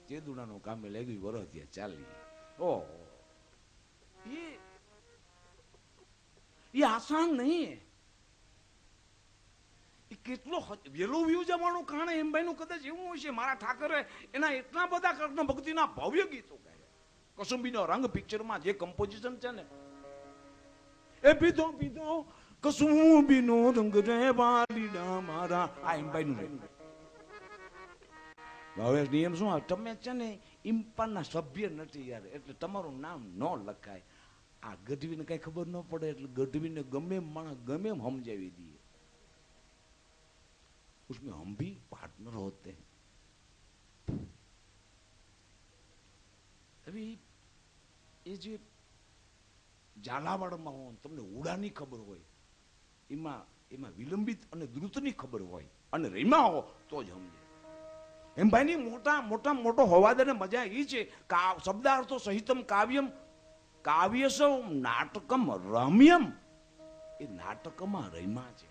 ચેદુડાનો કામે લાગી વરસ થયા 40. ઓહ એ આસાન નહીં. કેટલો વેલો વ્યૂ જવાનું કારણે એમભાઈનું કદાચ એવું હોય છે. મારા ઠાકરે એના એટલા બધા કૃષ્ણ ભક્તિના ભવ્ય ગીતો ગાયા. કસુંબીનો રંગ પિક્ચરમાં જે કમ્પોઝિશન છે ને, એ પીધો કસુંબીનો રંગ રે વાલીડા મારા, આ એમભાઈનું છે. હવે નિયમ શું, તમે છે ને ઇમ્પાના સભ્ય નથી યાર, એટલે તમારું નામ ન લખાય. આ ગઢવીને કઈ ખબર ન પડે એટલે ગઢવીને ગમે માણસ ગમે એમ સમજાવી દઈએ. उसमें हम भी पार्टनर होते हैं. अभी ये जो ઝાલાવાડમાં હોય તમને ઉડાની ખબર હોય, એમાં વિલંબિત અને દ્રુતની ખબર હોય અને રીમા હો તો જ સમજે. એમ ભાઈની મોટો હોવાદને મજા એ છે શબ્દાર્થો સહિતમ કાવ્યમ કાવ્યસૌ નાટકમ રમ્યમ. એ નાટકમાં રમ્યા છે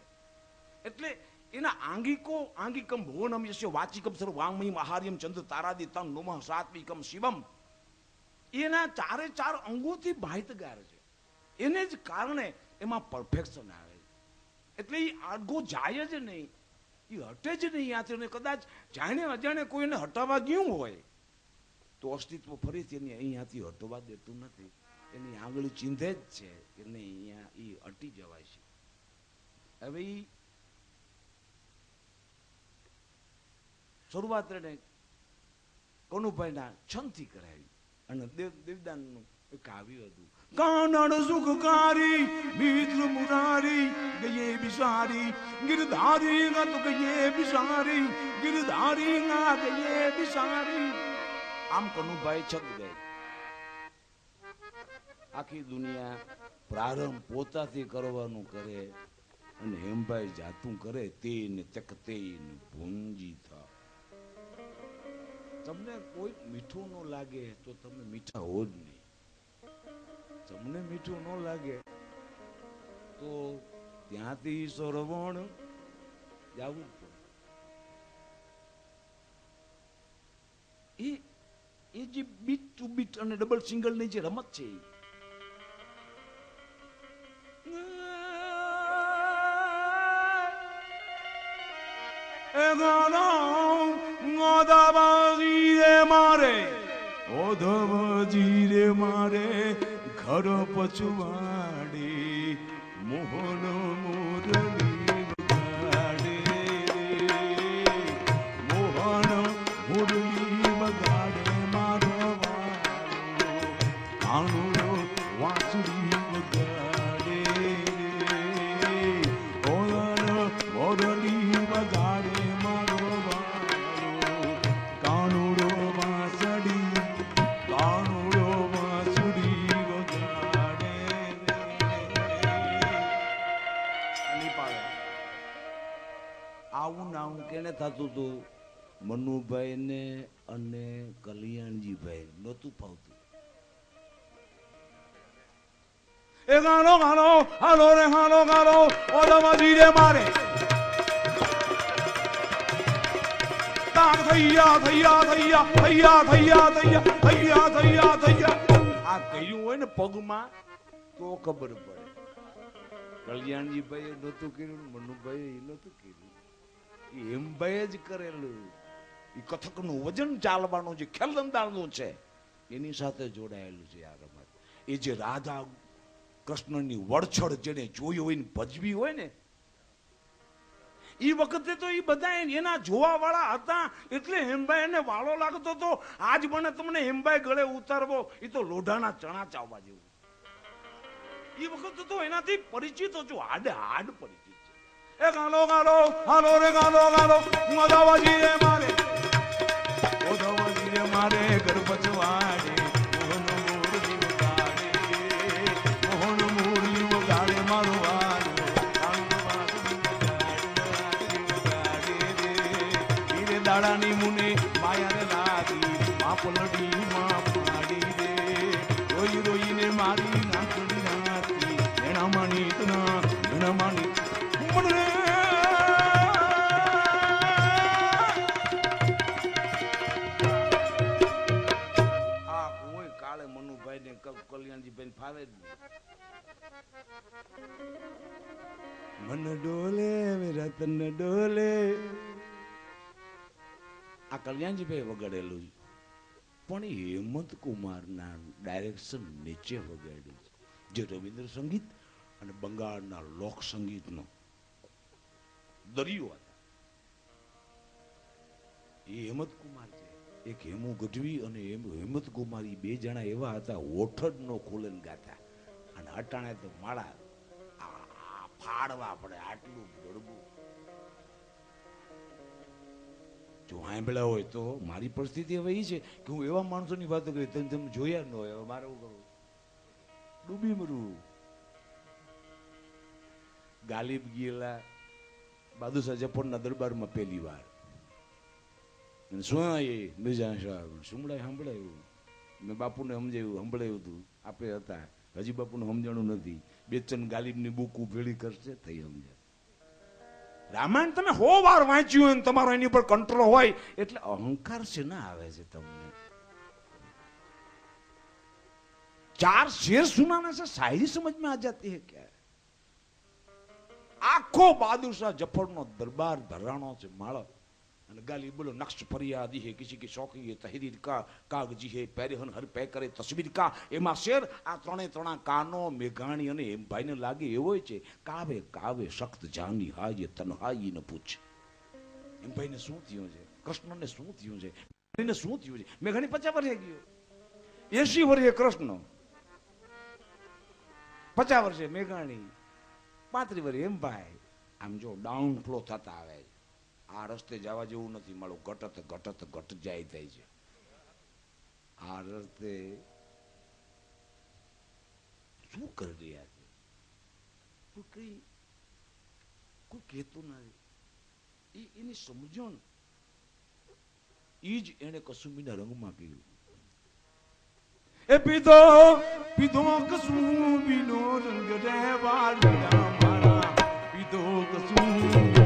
એટલે એના આંગિકમ ભુવનમ યસ્ય વાચિકમ સર્વ વાંગમયી આહાર્યમ ચંદ્ર તારાદિ તમ નમઃ સાત્વિકમ શિવમ. એના 4 અંગોથી બાહિતગાર છે. એને જ કારણે એમાં પરફેક્શન આવે. એટલે એ આગો જાય જ નહીં, એ હટે જ નહીં ત્યાંથી. કદાચ જાણે અજાણે કોઈને હટાવવા ગયું હોય તો અસ્તિત્વ ફરીથી એને અહીંયાથી હટવા દેતું નથી. એની આંગળી ચીંધે જ છે કે નહીં અહીંયા એ હટી જવાય છે. હવે શરૂઆત એને કનુભાઈના છંદથી કરાવી અને દેવદાનનું કાવ્ય હતું. કાનડ સુખકારી મિત્ર મુરારી ગયે બિસારી ગિરધારી ગત ગયે બિસારી ગિરધારી ના ગયે બિસારી. આમ કનુભાઈ છંદ ગયે. આખી દુનિયા પ્રારંભ પોતાથી કરવાનું કરે અને હેમભાઈ જાતું કરે તે ને તકતે ને ભૂંજી થા. તમને કોઈ મીઠું ન લાગે તો તમે મીઠા હો જ નહીં. તમને મીઠું ન લાગે તો ત્યાંથી સરવણ જવું પડે. એ જે બીટ ટુ બીટ અને ડબલ સિંગલ ની જે રમત છે મારે ઘર પછવાડે મોહન મુરલી વગાડે મોહન મુરલી વગાડે મારો વાલો કાનુડો વાંસળી વગાડે મોહન મુરલી વગાડે મારો વાલો કાનુડો વાંસળી કાનુડો વાંસળી વગાડે. આવું ના આવું કેને થતું હતું મનુભાઈ ને અને કલ્યાણજીભાઈ નહોતું ફાવતું. એ ગાનો ગાનો હાલો રે હાલો ગાનો ઓલમાં ધીરે મારે તાક થૈયા થૈયા થૈયા થૈયા થૈયા થૈયા થૈયા થૈયા થૈયા. આ કહ્યું હોય ને પગમાં તો ખબર પડે. કલ્યાણજીભાઈ નહોતું કર્યું, મનુભાઈ નહોતું કર્યું, એમભાઈ જ કરેલું. એ કથકનું વજન ચાલવાનું જે ખેલંદાજનું છે એની સાથે જોડાયેલું છે આ રમત. એ જે રાધા કૃષ્ણની વડછડ જેને જોઈ હોય ને ભજવી હોય ને એ વખતે તો એ બધા એના જોવા વાળા હતા એટલે હેમભાઈ એને વાળો લાગતો હતો. આજ મને તમને હેમભાઈ ગળે ઉતારવો એ તો લોઢાના ચણા ચાવવા જેવું. એ વખતે તો એનાથી પરિચિત છું, હાડ પરિચિત છે. એ ગાલો ગાલો હાલો રે ગાલો ગાલો મદાવાજી રે મારે ઓધાવાજી રે મારે ગર્ભચવાડે મોહન મુરલી વગાડે મારો વાલો દાડાની મુને માયા રે લાગી મા પલડી મા પાડી રે રોઈ રોઈને મારી નાખડી નાખી એના માની તના એના માની મને આ કોઈ કાળે મનુભાઈ ને કલ્યાણજીભાઈ ફાવે જ મન ડોલે રતન ડોલે. આ કલ્યાણજીભાઈ વગાડેલું પણ હેમંત કુમારના ડાયરેક્શન નીચે વગાડ્યું છે, જે રવિન્દ્ર સંગીત અને બંગાળના લોક સંગીતનો દરિયો હતા. એ હેમંત કુમાર છે, એક હેમુ ગઢવી અને હેમંત કુમાર, એ બે જણા એવા હતા ઓઠડ નો ખોલન ગાતા. અને અટાણે તો માળા ફાડવા પડે આટલું ગળબું. જો સાંભળ્યા હોય તો મારી પરિસ્થિતિ હવે એ છે કે હું એવા માણસોની વાતો કરી તમે જોયા ન હોય. હવે મારે એવું કરું ડૂબી મરું. ગાલિબ ગયેલા બાદુશાહ જફરના દરબારમાં પહેલી વાર શું એ મિર્ઝા સાહેબ સંભળાયું. મેં બાપુને સમજાયું, સંભળાયું હતું આપે હતા. હજી બાપુને સમજાણું નથી. બેચન ગાલિબની બુક ભેળી કરશે થઈ સમજે. રામાયણ તમે 100 વાર વાંચ્યું હોય ને તમારો એની પર કંટ્રોલ હોય એટલે અહંકાર છે ના આવે છે તમને. 4 શેર સુનાના છે શાયરી સમજ में आ जाती है क्या. આખો બાદશાહ જફરનો દરબાર ધરાણો છે માળો. અને ગાલી બોલો નક્શ ફરિયાદી હે કિસી की शौकी है तहरीर का कागजी है पैरहन हर पै करे तस्वीर का. એમાં શેર આ ત્રણા કાનો મેઘાણી અને હેમભાઈને લાગે એવો છે. કાવે કાવે સખ્ત જાની હાય તન્હાઈ ન પૂછ. હેમભાઈને શું થયું છે, કૃષ્ણને શું થયું છે, મેઘાણીને શું થયું છે. મેઘાણી 50 વર્ષે ગયો, 80 વર્ષે કૃષ્ણ, 50 વર્ષે મેઘાણી, 35 વર્ષે હેમભાઈ. આમ જો ડાઉન ફ્લો થતા આવે છે. આ રસ્તે જવા જેવું નથી મારું. ઘટ જાય થાય છે આ રસ્તે. શું કરી રહ્યા છે કોઈ કહેતું નથી. એની સમજણ એ જ એને કસુંબીના રંગમાં પીવું. એ પીધો કસુંબીનો રંગ રહેવા મારા પીધો કસુંબી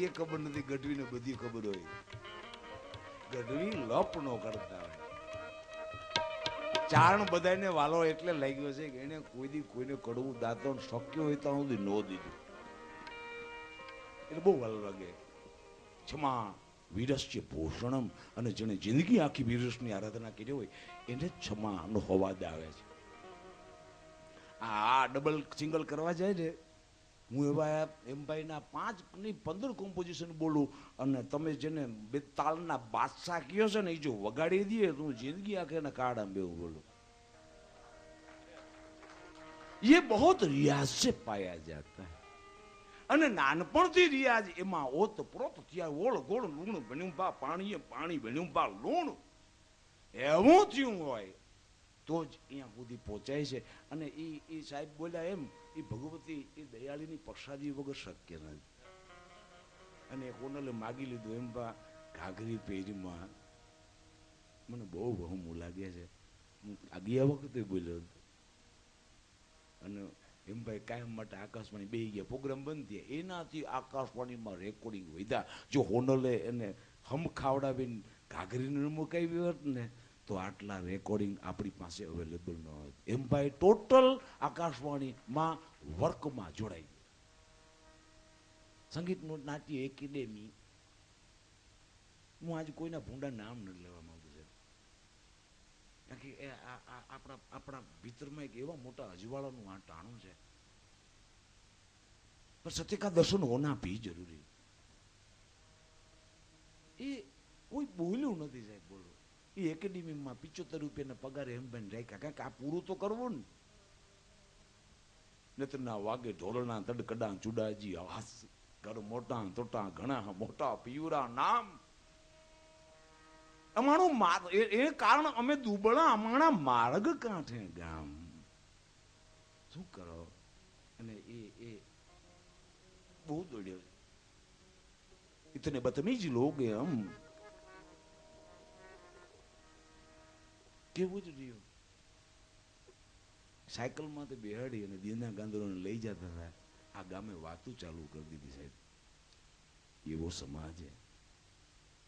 એ ખબર નથી. ગઢવીને બધી ખબર હોય. ગઢવી લપ નો કરતા હોય. ચારણ બધાને વાલો એટલે લાગ્યો છે કે એને કોઈને કડવું દાંતણ શક્ય હોય તો સુધી નો દીધું. એટલે બહુ વાલો લાગે. ક્ષમા વીરસ્ય ભૂષણમ. અને જેને જિંદગી આખી વીરસની આરાધના કરી હોય એને ક્ષમાનો હવાદ આવે છે. આ ડબલ સિંગલ કરવા જાય ને, હું એવા હેમભાઈના 5 ની 15 કોમ્પોઝિશન બોલું અને તમે જેને બે તાલના બાદશાહ કયો છે ને એ જો વગાડી દઈએ તો હું જિંદગી આખે ને કાળા બેવું બોલું. ये बहुत रियाज से पाया जाता है. અને નાનપણથી રિયાજ એમાં ઓત પ્રોત થયા. ઓળ ગોળ લૂણ બન્યું બા પાણીએ પાણી બન્યું બા લૂણ એવું થયું હોય તો જ અહીંયા સુધી પહોંચાય છે. અને એ સાહેબ બોલ્યા એમ એ ભગવતી એ દયાળીની પ્રસાદી વગર શક્ય નથી. અને કોનલે માગી લીધું એમ બા ઘાઘરી પહેરીમાં મને બહુ વહમું લાગે છે. હું આ ગયા વખતે બોલ્યો હતો અને એમ ભાઈ કાયમ માટે આકાશવાણી બે ગયા, પ્રોગ્રામ બંધ થયા. એનાથી આકાશવાણીમાં રેકોર્ડિંગ વધ્યા. જો હોનલે એને હમ ખાવડાવીને ઘાઘરીને મુકાવી હોત ને તો આટલા રેકોર્ડિંગ આપણી પાસે અવેલેબલ ન હોય. એમ ભાઈ ટોટલ આકાશવાણીમાં વર્કમાં જોડાઈ ગયા. સંગીતનું નાટ્ય એકેડેમી, હું આજે કોઈના ભૂંડા નામ નથી લેવા માંગુ છું. આપણા ભીતરમાં એક એવા મોટા અજવાળાનું આ ટાણું છે, पर सत्य का दर्शन होना भी जरूरी. એ કોઈ બોલ્યું નથી સાહેબ. બોલો એ એકેડેમીમાં 75 રૂપિયાના પગારે એમ બન રાખ્યા, કારણ કે આ પૂરું તો કરવું ને. નેત્રના વાગે ઢોલના તડકડા ચુડાજી આવાસ ઘર મોટા તોટા ઘણા મોટા પિયુરા નામ અમારું એ કારણ અમે દુબળા અમારા માર્ગ કાંઠે ગામ શું કરો. અને એ બહુ દોડ્યો. इतने बदतमीज लोग हैं हम. કેવું જ રહ્યું. સાયકલમાં તો બેહાડી અને દીના ગાંધરોને લઈ જતા હતા. આ ગામે વાતું ચાલુ કરી દીધી સાહેબ. એવો સમાજ છે.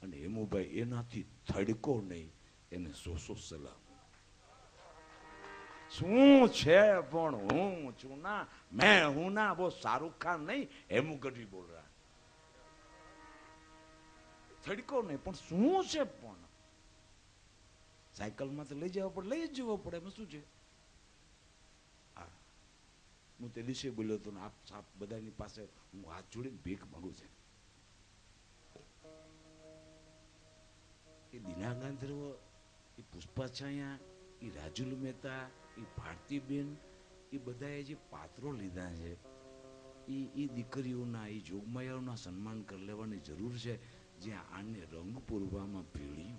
અને હેમુભાઈ એનાથી થડકો નહીં, એને સોસો સલામ. શું છે પણ હું છું ના, મેં હું ના. वो शाहरुख खान नहीं, हेमू गढ़वी बोल रहा. થડકો નહીં પણ શું છે. પણ સાયકલમાં તો લઈ જવા પડે, લઈ જ જવો પડે. એમાં શું છે. હું તે દિવસે બોલ્યો હતો ને, આપ સાપ બધાની પાસે હું હાથ જોડીને ભીખ માંગુ છું. એ દીના ગાંધર્વ, એ પુષ્પા છાયા, એ રાજુલ મહેતા, એ ભારતીબેન, એ બધાએ જે પાત્રો લીધા છે, એ દીકરીઓના, એ જોગમાયાઓના સન્માન કરી લેવાની જરૂર છે. જ્યાં આને રંગ પૂરવામાં ભેળ્યું.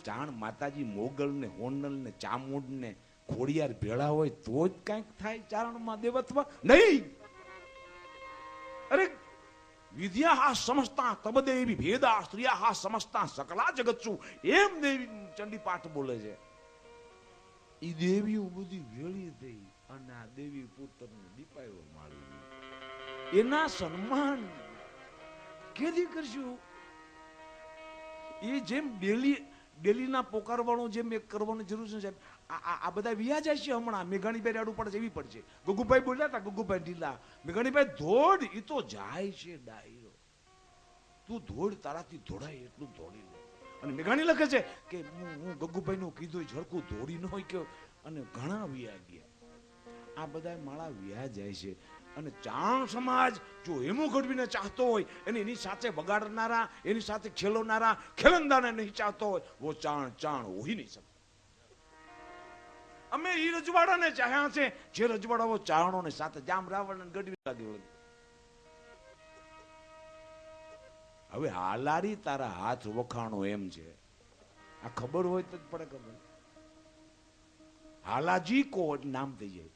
જાણ માતાજી મોગલ ને હોનલ ને ચામુંડ ને ખોડિયાર ભેળા હોય તો જ કંઈક થાય ચારણમાં દેવત્વ નહીં. અરે વિદ્યા હા સમજતા તબ દેવી ભેદા સ્ત્રિયા હા સમજતા સકલા જગત છું, એમ દેવી ચંડી પાઠ બોલે છે. એ દેવીઓ બધી ભેળી થઈ અને આ દેવી પુત્રને દીપાયો માળી. એના સન્માન કેદી કરશું. એ જેમ ડેલીના પોકારવાળો જેમ એક કરવાની જરૂર છે સાહેબ. આ બધા વ્યા જાય છે હમણાં. મેઘાણીભાઈ રાડું પડે છે એવી પડશે. ગગુભાઈ બોલ્યા હતા, ગગુભાઈ ઢીલા, મેઘાણીભાઈ ધોડ, એ તો જાય છે ડાયરો. તું ધોડ, તારાથી ધોડાય એટલું દોડી લે. અને મેઘાણી લખે છે કે હું ગગુભાઈ નું કીધું ઝડકું દોડી ન હોય કે. અને ઘણા વ્યા ગયા. આ બધા માળા વ્યા જાય છે. અને ચાણ સમાજ જો હેમુ ગઢવીને ચાહતો હોય, એની સાથે વગાડનારા, એની સાથે ખેલવનારા ખેલંદાને નહીં ચાહતો હોય, वो ચાણ हो ही नहीं सकता. અમે એ રજવાડાને ચાહ્યા છે જે રજવાડાઓ ચારણોને સાથે જામ રાવણ અને ગઢવી લાગ્યો. હવે હાલારી તારા હાથ વખાણો એમ છે. આ ખબર હોય તો જ પડે ખબર. હાલાજી કો નામ થઈ જાય.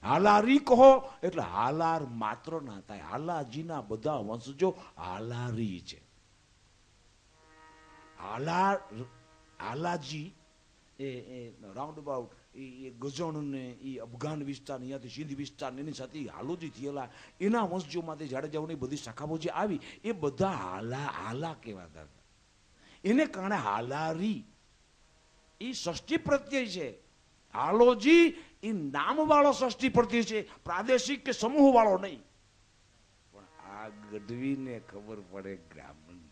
હાલારી કહો એટલે હાલાર માત્ર ના થાય. હાલાજીના બધા વંશજો હાલારી છે. હાલાજી એ રાઉન્ડ અબાઉટ એ ગજણ ને એ અફઘાન વિસ્તાર, અહીંયાથી સિંધ વિસ્તાર, એની સાથે હાલોજી થયેલા એના વંશજોમાંથી જાડેજાઓની બધી શાખાઓ જે આવી એ બધા હાલા કહેવાતા હતા. એને કારણે હાલારી એ ષષ્ઠી પ્રત્યય છે. હાલોજી એ નામ વાળો ષષ્ઠી પ્રત્યય છે, પ્રાદેશિક કે સમૂહ વાળો નહીં. પણ આ ગઢવીને ખબર પડે બ્રાહ્મણ.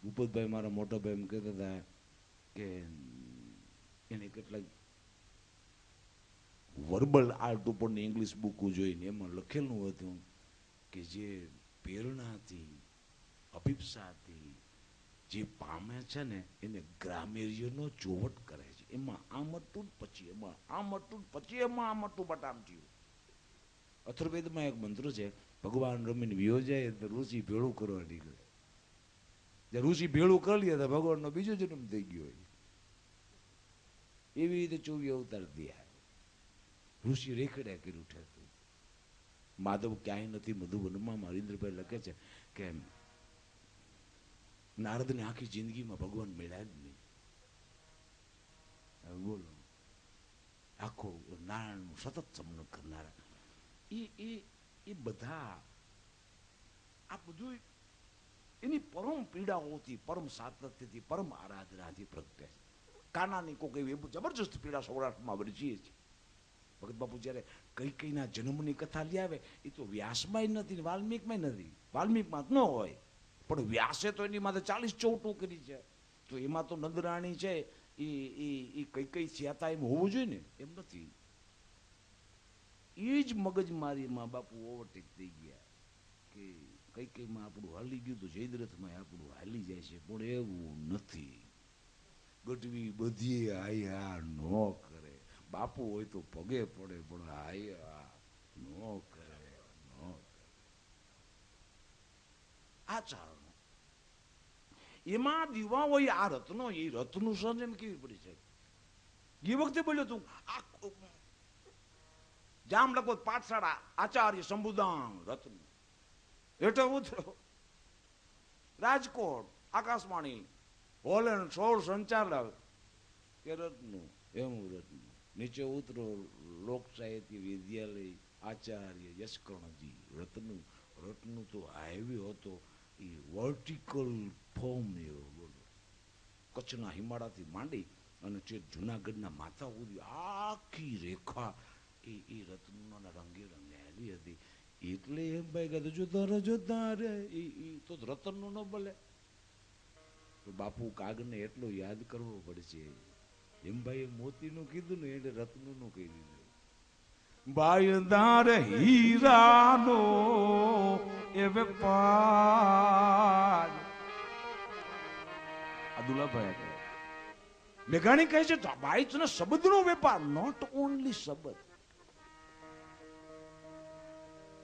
ભૂપતભાઈ મારા મોટા ભાઈ એમ કહેતા હતા કે એને કેટલાક વર્બલ આર્ટ ઉપરની ઇંગ્લિશ બુકો જોઈને એમાં લખેલું હતું કે જે પ્રેરણાથી, અભિપ્સાથી જે પામે છે ને એને ગ્રામ્યનો ચોવટ કરે છે. એમાં આમ હતું પછી એમાં આમ હતું પછી એમાં આમ હતું બટામ થયું. અથર્વવેદમાં એક મંત્ર છે, ભગવાન રમીને વિયો જાય તો ઋષિ ભેળું કરવા નીકળે. ઋષિ ભેળું કરી લે તો ભગવાનનો બીજો જન્મ થઈ ગયો હોય. એવી રીતે 24 અવતાર થયા. ઋષિ રેખડ્યા કર્યું ઠેરતું. માધવ ક્યાંય નથી મધુવનમાં. હરીન્દ્રભાઈ લખે છે કે નારદને આખી જિંદગીમાં ભગવાન મળ્યા જ નહીં. બોલો આખું નારાયણનું સતત સમરણ કરનારા એ બધા આ બધું એની પરમ પીડાઓથી, પરમ સાતત્યથી, પરમ આરાધનાથી પ્રગટે છે. કાનાની કોક એવી જબરજસ્ત પીડા સૌરાષ્ટ્રમાં વરજીએ છીએ. ભગત બાપુ જ્યારે કઈકઈના જન્મની કથા લઈ આવે એ તો વ્યાસમાં નથી, વાલ્મીકમાં નથી. વાલ્મીકમાં ન હોય પણ વ્યાસે તો એની માથે 40 ચોવટું કરી છે. તો એમાં તો નંદરાણી છે એ કઈ થયા એમ હોવું જોઈએ ને, એમ નથી. એ જ મગજમારીમાં બાપુ ઓવરટેક થઈ ગયા કે કઈમાં આપણું હાલી ગયું તો જયદ્રથમાં આપણું હાલી જાય છે, પણ એવું નથી. ગઢવી બધી આયા ન કરે. બાપુ હોય તો પગે પડે, પણ આયા ન કરે. આ ચારણો એમાં દીવા હોય. આ રત્નો, એ રત્નનું સર્જન કેવી પડી છે. એ વખતે બોલ્યો તું આ જામ લખો પાઠશાળા આચાર્ય શંભુદાન રત્ન હેઠળ ઉતરો રાજકોટ આકાશવાણી હોલેન્ડ સોળ સંચાલક કે રત્નું એમ રત્ન નીચે ઉતરો લોક સાહિત્ય વિદ્યાલય આચાર્ય યશકર્ણજી રત્નું. રત્નું તો હાઈવે હતો એ વર્ટિકલ ફોર્મ એવો બોલો. કચ્છના હિમાળાથી માંડી અને જુનાગઢના માથા સુધી આખી રેખા એ રત્નોના રંગે રંગાયેલી હતી. એટલે એમ ભાઈ કહેતો જોતા રે એ તો રતનનું ન બોલે. તો બાપુ કાગને એટલો યાદ કરવો પડશે. એમ ભાઈ મોતીનું કીધું ને એટલે રત્નનું કહી દીધું. બાયદાર હીરાનો એ વેપાર. આ દુલાભાઈ મેઘાણી કહે છે ભાઈ તને શબ્દનો વેપાર, નોટ ઓનલી શબ્દ,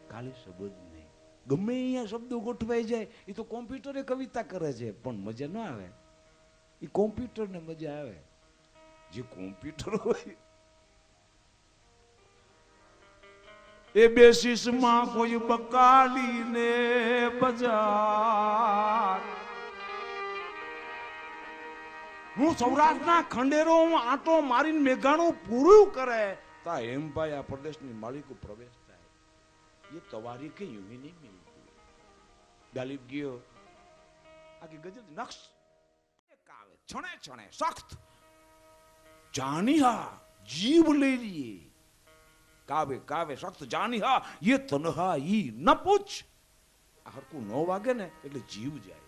ખાલી શબ્દ નહીં. ગમે અહીંયા શબ્દો ગોઠવાઈ જાય એ તો કોમ્પ્યુટરે કવિતા કરે છે પણ મજા ના આવે. એ કોમ્પ્યુટરને મજા આવે. જે કોમ્પ્યુટર હોય એ બેસીસમાં કોઈ બકાલીને બજાર. હું સૌરાષ્ટ્રના ખંડેરો હું આંટો મારીને મેઘાણું પૂરું કરે તા એમ ભાઈ આ પ્રદેશની માલિકો પ્રવેશ થાય. ये तवारी के यूं ही नहीं मिलती. गालिब गयो आगे गजल नक्श कावे छणे छणे सख्त जानिहा जीव ले लिए. कावे कावे सख्त जानिहा ये तन्हा ई न पूछ. हरकू नो वागे ने એટલે જીવ જાય,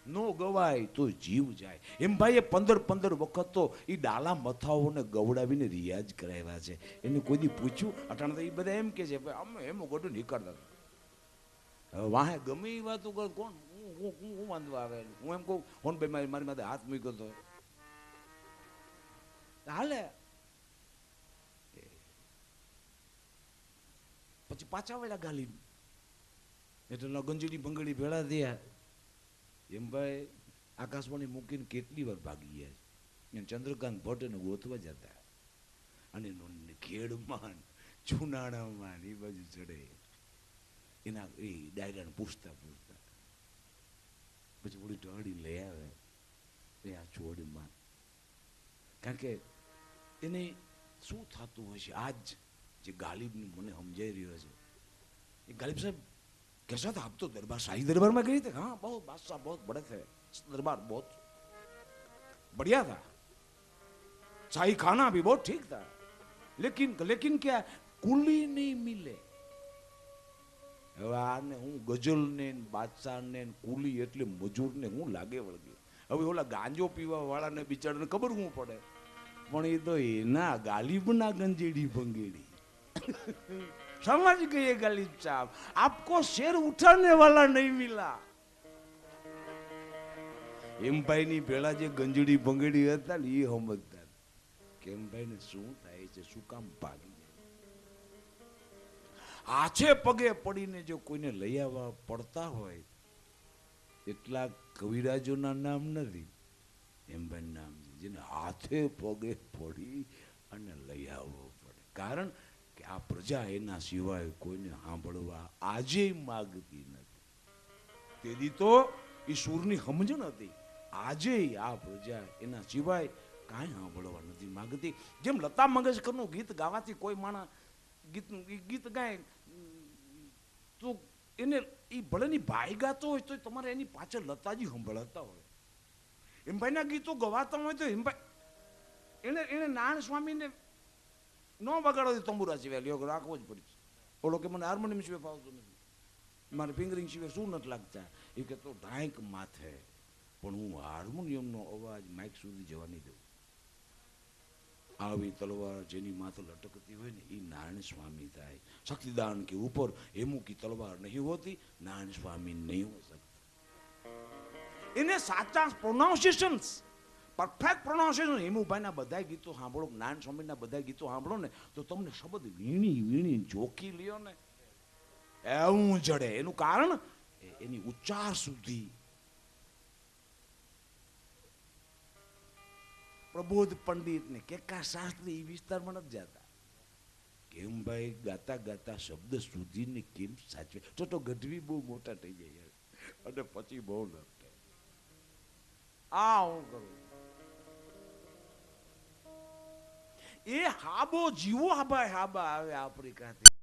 નો ગવાય તો જીવ જાય. એમ ભાઈ 15 વખત તો એ ડાલા મથાઓને ગવડાવીને રિયાજ કરાવ્યા છે. એને કોઈ દી પૂછ્યું અટાણે તો એ બધા એમ કે છે અમે એમ ગોડું નીકળતા. હવે વાહે ગમે એ વાતો કર કોણ હું વાંધવા આવે. હું એમ કહું હોન ભાઈ મારી માથે હાથ મૂક્યો તો હાલે. પછી પાછા વળ્યા ગાલી એટલે ગંજીડી ભંગડી ભેળા થયા. એમ ભાઈ આકાશવાણી મૂકીને કેટલી વાર ભાગી ગયા છે. ચંદ્રકાંત ભટ્ટને ગોતવા જતા અને ખેડમાં ચુનાણામાં એ બાજુ ચડે એના એ ડાયરાને પૂછતા પછી ઓલી ટોળી લઈ આવે એ આ ચોડીમાં. કારણ કે એને શું થતું હોય છે આજ જે ગાલિબનું મને સમજાઈ રહ્યો છે. એ ગાલિબ સાહેબ कैसा था? आप तो दरबार शाही दरबार में गए थे. हाँ बहुत बादशाह बहुत बड़े थे, दरबार बहुत बढ़िया था, शाही खाना भी बहुत ठीक था, लेकिन क्या कुली नहीं मिले. હવે આને હું ગઝલ ને બાદશાહ ને કુલી એટલે મજૂર ને હું લાગે વળગે. હવે ઓલા ગાંજો પીવા વાળાને બિચારાને ખબર હું પડે પણ એ તો એના ગાલિબના ગંજેડી ભંગેડી. समझ गए गालिब साहब, आपको शेर उठाने वाला नहीं मिला. એમ ભાઈ ની પેલા જે ગંજડી ભંગડી હતા ને એ સમજતા કે એમ ભાઈ ને શું થાય છે, શું કામ ભાગી જાય. હાથે પગે પડીને જો કોઈને લઈ આવવા પડતા હોય એટલા કવિરાજોના નામ નથી. એમ ભાઈ નામ છે જેને હાથે પગે પડી અને લઈ આવવો પડે. કારણ કે આ પ્રજા એના સિવાય કોઈને સાંભળવા આજે માગતી નથી. તેથી તો એ સૂરની સમજણ હતી. આજે આ પ્રજા એના સિવાય કાંઈ સાંભળવા નથી માંગતી. જેમ લતા મંગેશકરનું ગીત ગાવાથી કોઈ માણસ ગીત ગાય તો એને એ ભલેની ભાઈ ગાતો હોય તો તમારે એની પાછળ લતાજી સંભળાતા હોય. હિમભાઈના ગીતો ગવાતા હોય તો હિમભાઈ એને નારાયણ સ્વામીને ન વગાડો તંબુરા સિવાય લ્યો રાખવો જ પડે. ઓલો કે મને હાર્મોનિયમ સિવાય ફાવતું નથી, મારે ફિંગરિંગ સિવાય શું નથી લાગતા. એ કે તો ઢાંક માથે, પણ હું હાર્મોનિયમનો અવાજ માઇક સુધી જવા નહીં દઉં. આવી તલવાર જેની માથે લટકતી હોય ને એ નારાયણ સ્વામી થાય. શક્તિદાન કે ઉપર હેમુ કી તલવાર નહીં હોતી, નારાયણ સ્વામી નહીં હો सकता. એને સાચા પ્રોનાઉન્સિએશન્સ, પરફેક્ટ પ્રોનાઉન્સિએશન. હેમુભાઈના બધા ગીતો સાંભળો, નારાયણ સ્વામીના બધા ગીતો સાંભળો ને તો તમને શબ્દ વીણી વીણી જોખી લ્યો ને એવું જડે. એનું કારણ એની ઉચ્ચાર સુધી. પ્રબોધ પંડિત ને કેકા શાસ્ત્રી એ વિસ્તારમાં નથી જતા. કેમ ભાઈ ગાતા ગાતા શબ્દ સુધીને કેમ સાચવે. તો ગઢવી બહુ મોટા થઈ જાય અને પછી બહુ લડે. આ હું કરું એ હાબો જીવો હાબા હાબા આવે આફ્રિકાથી.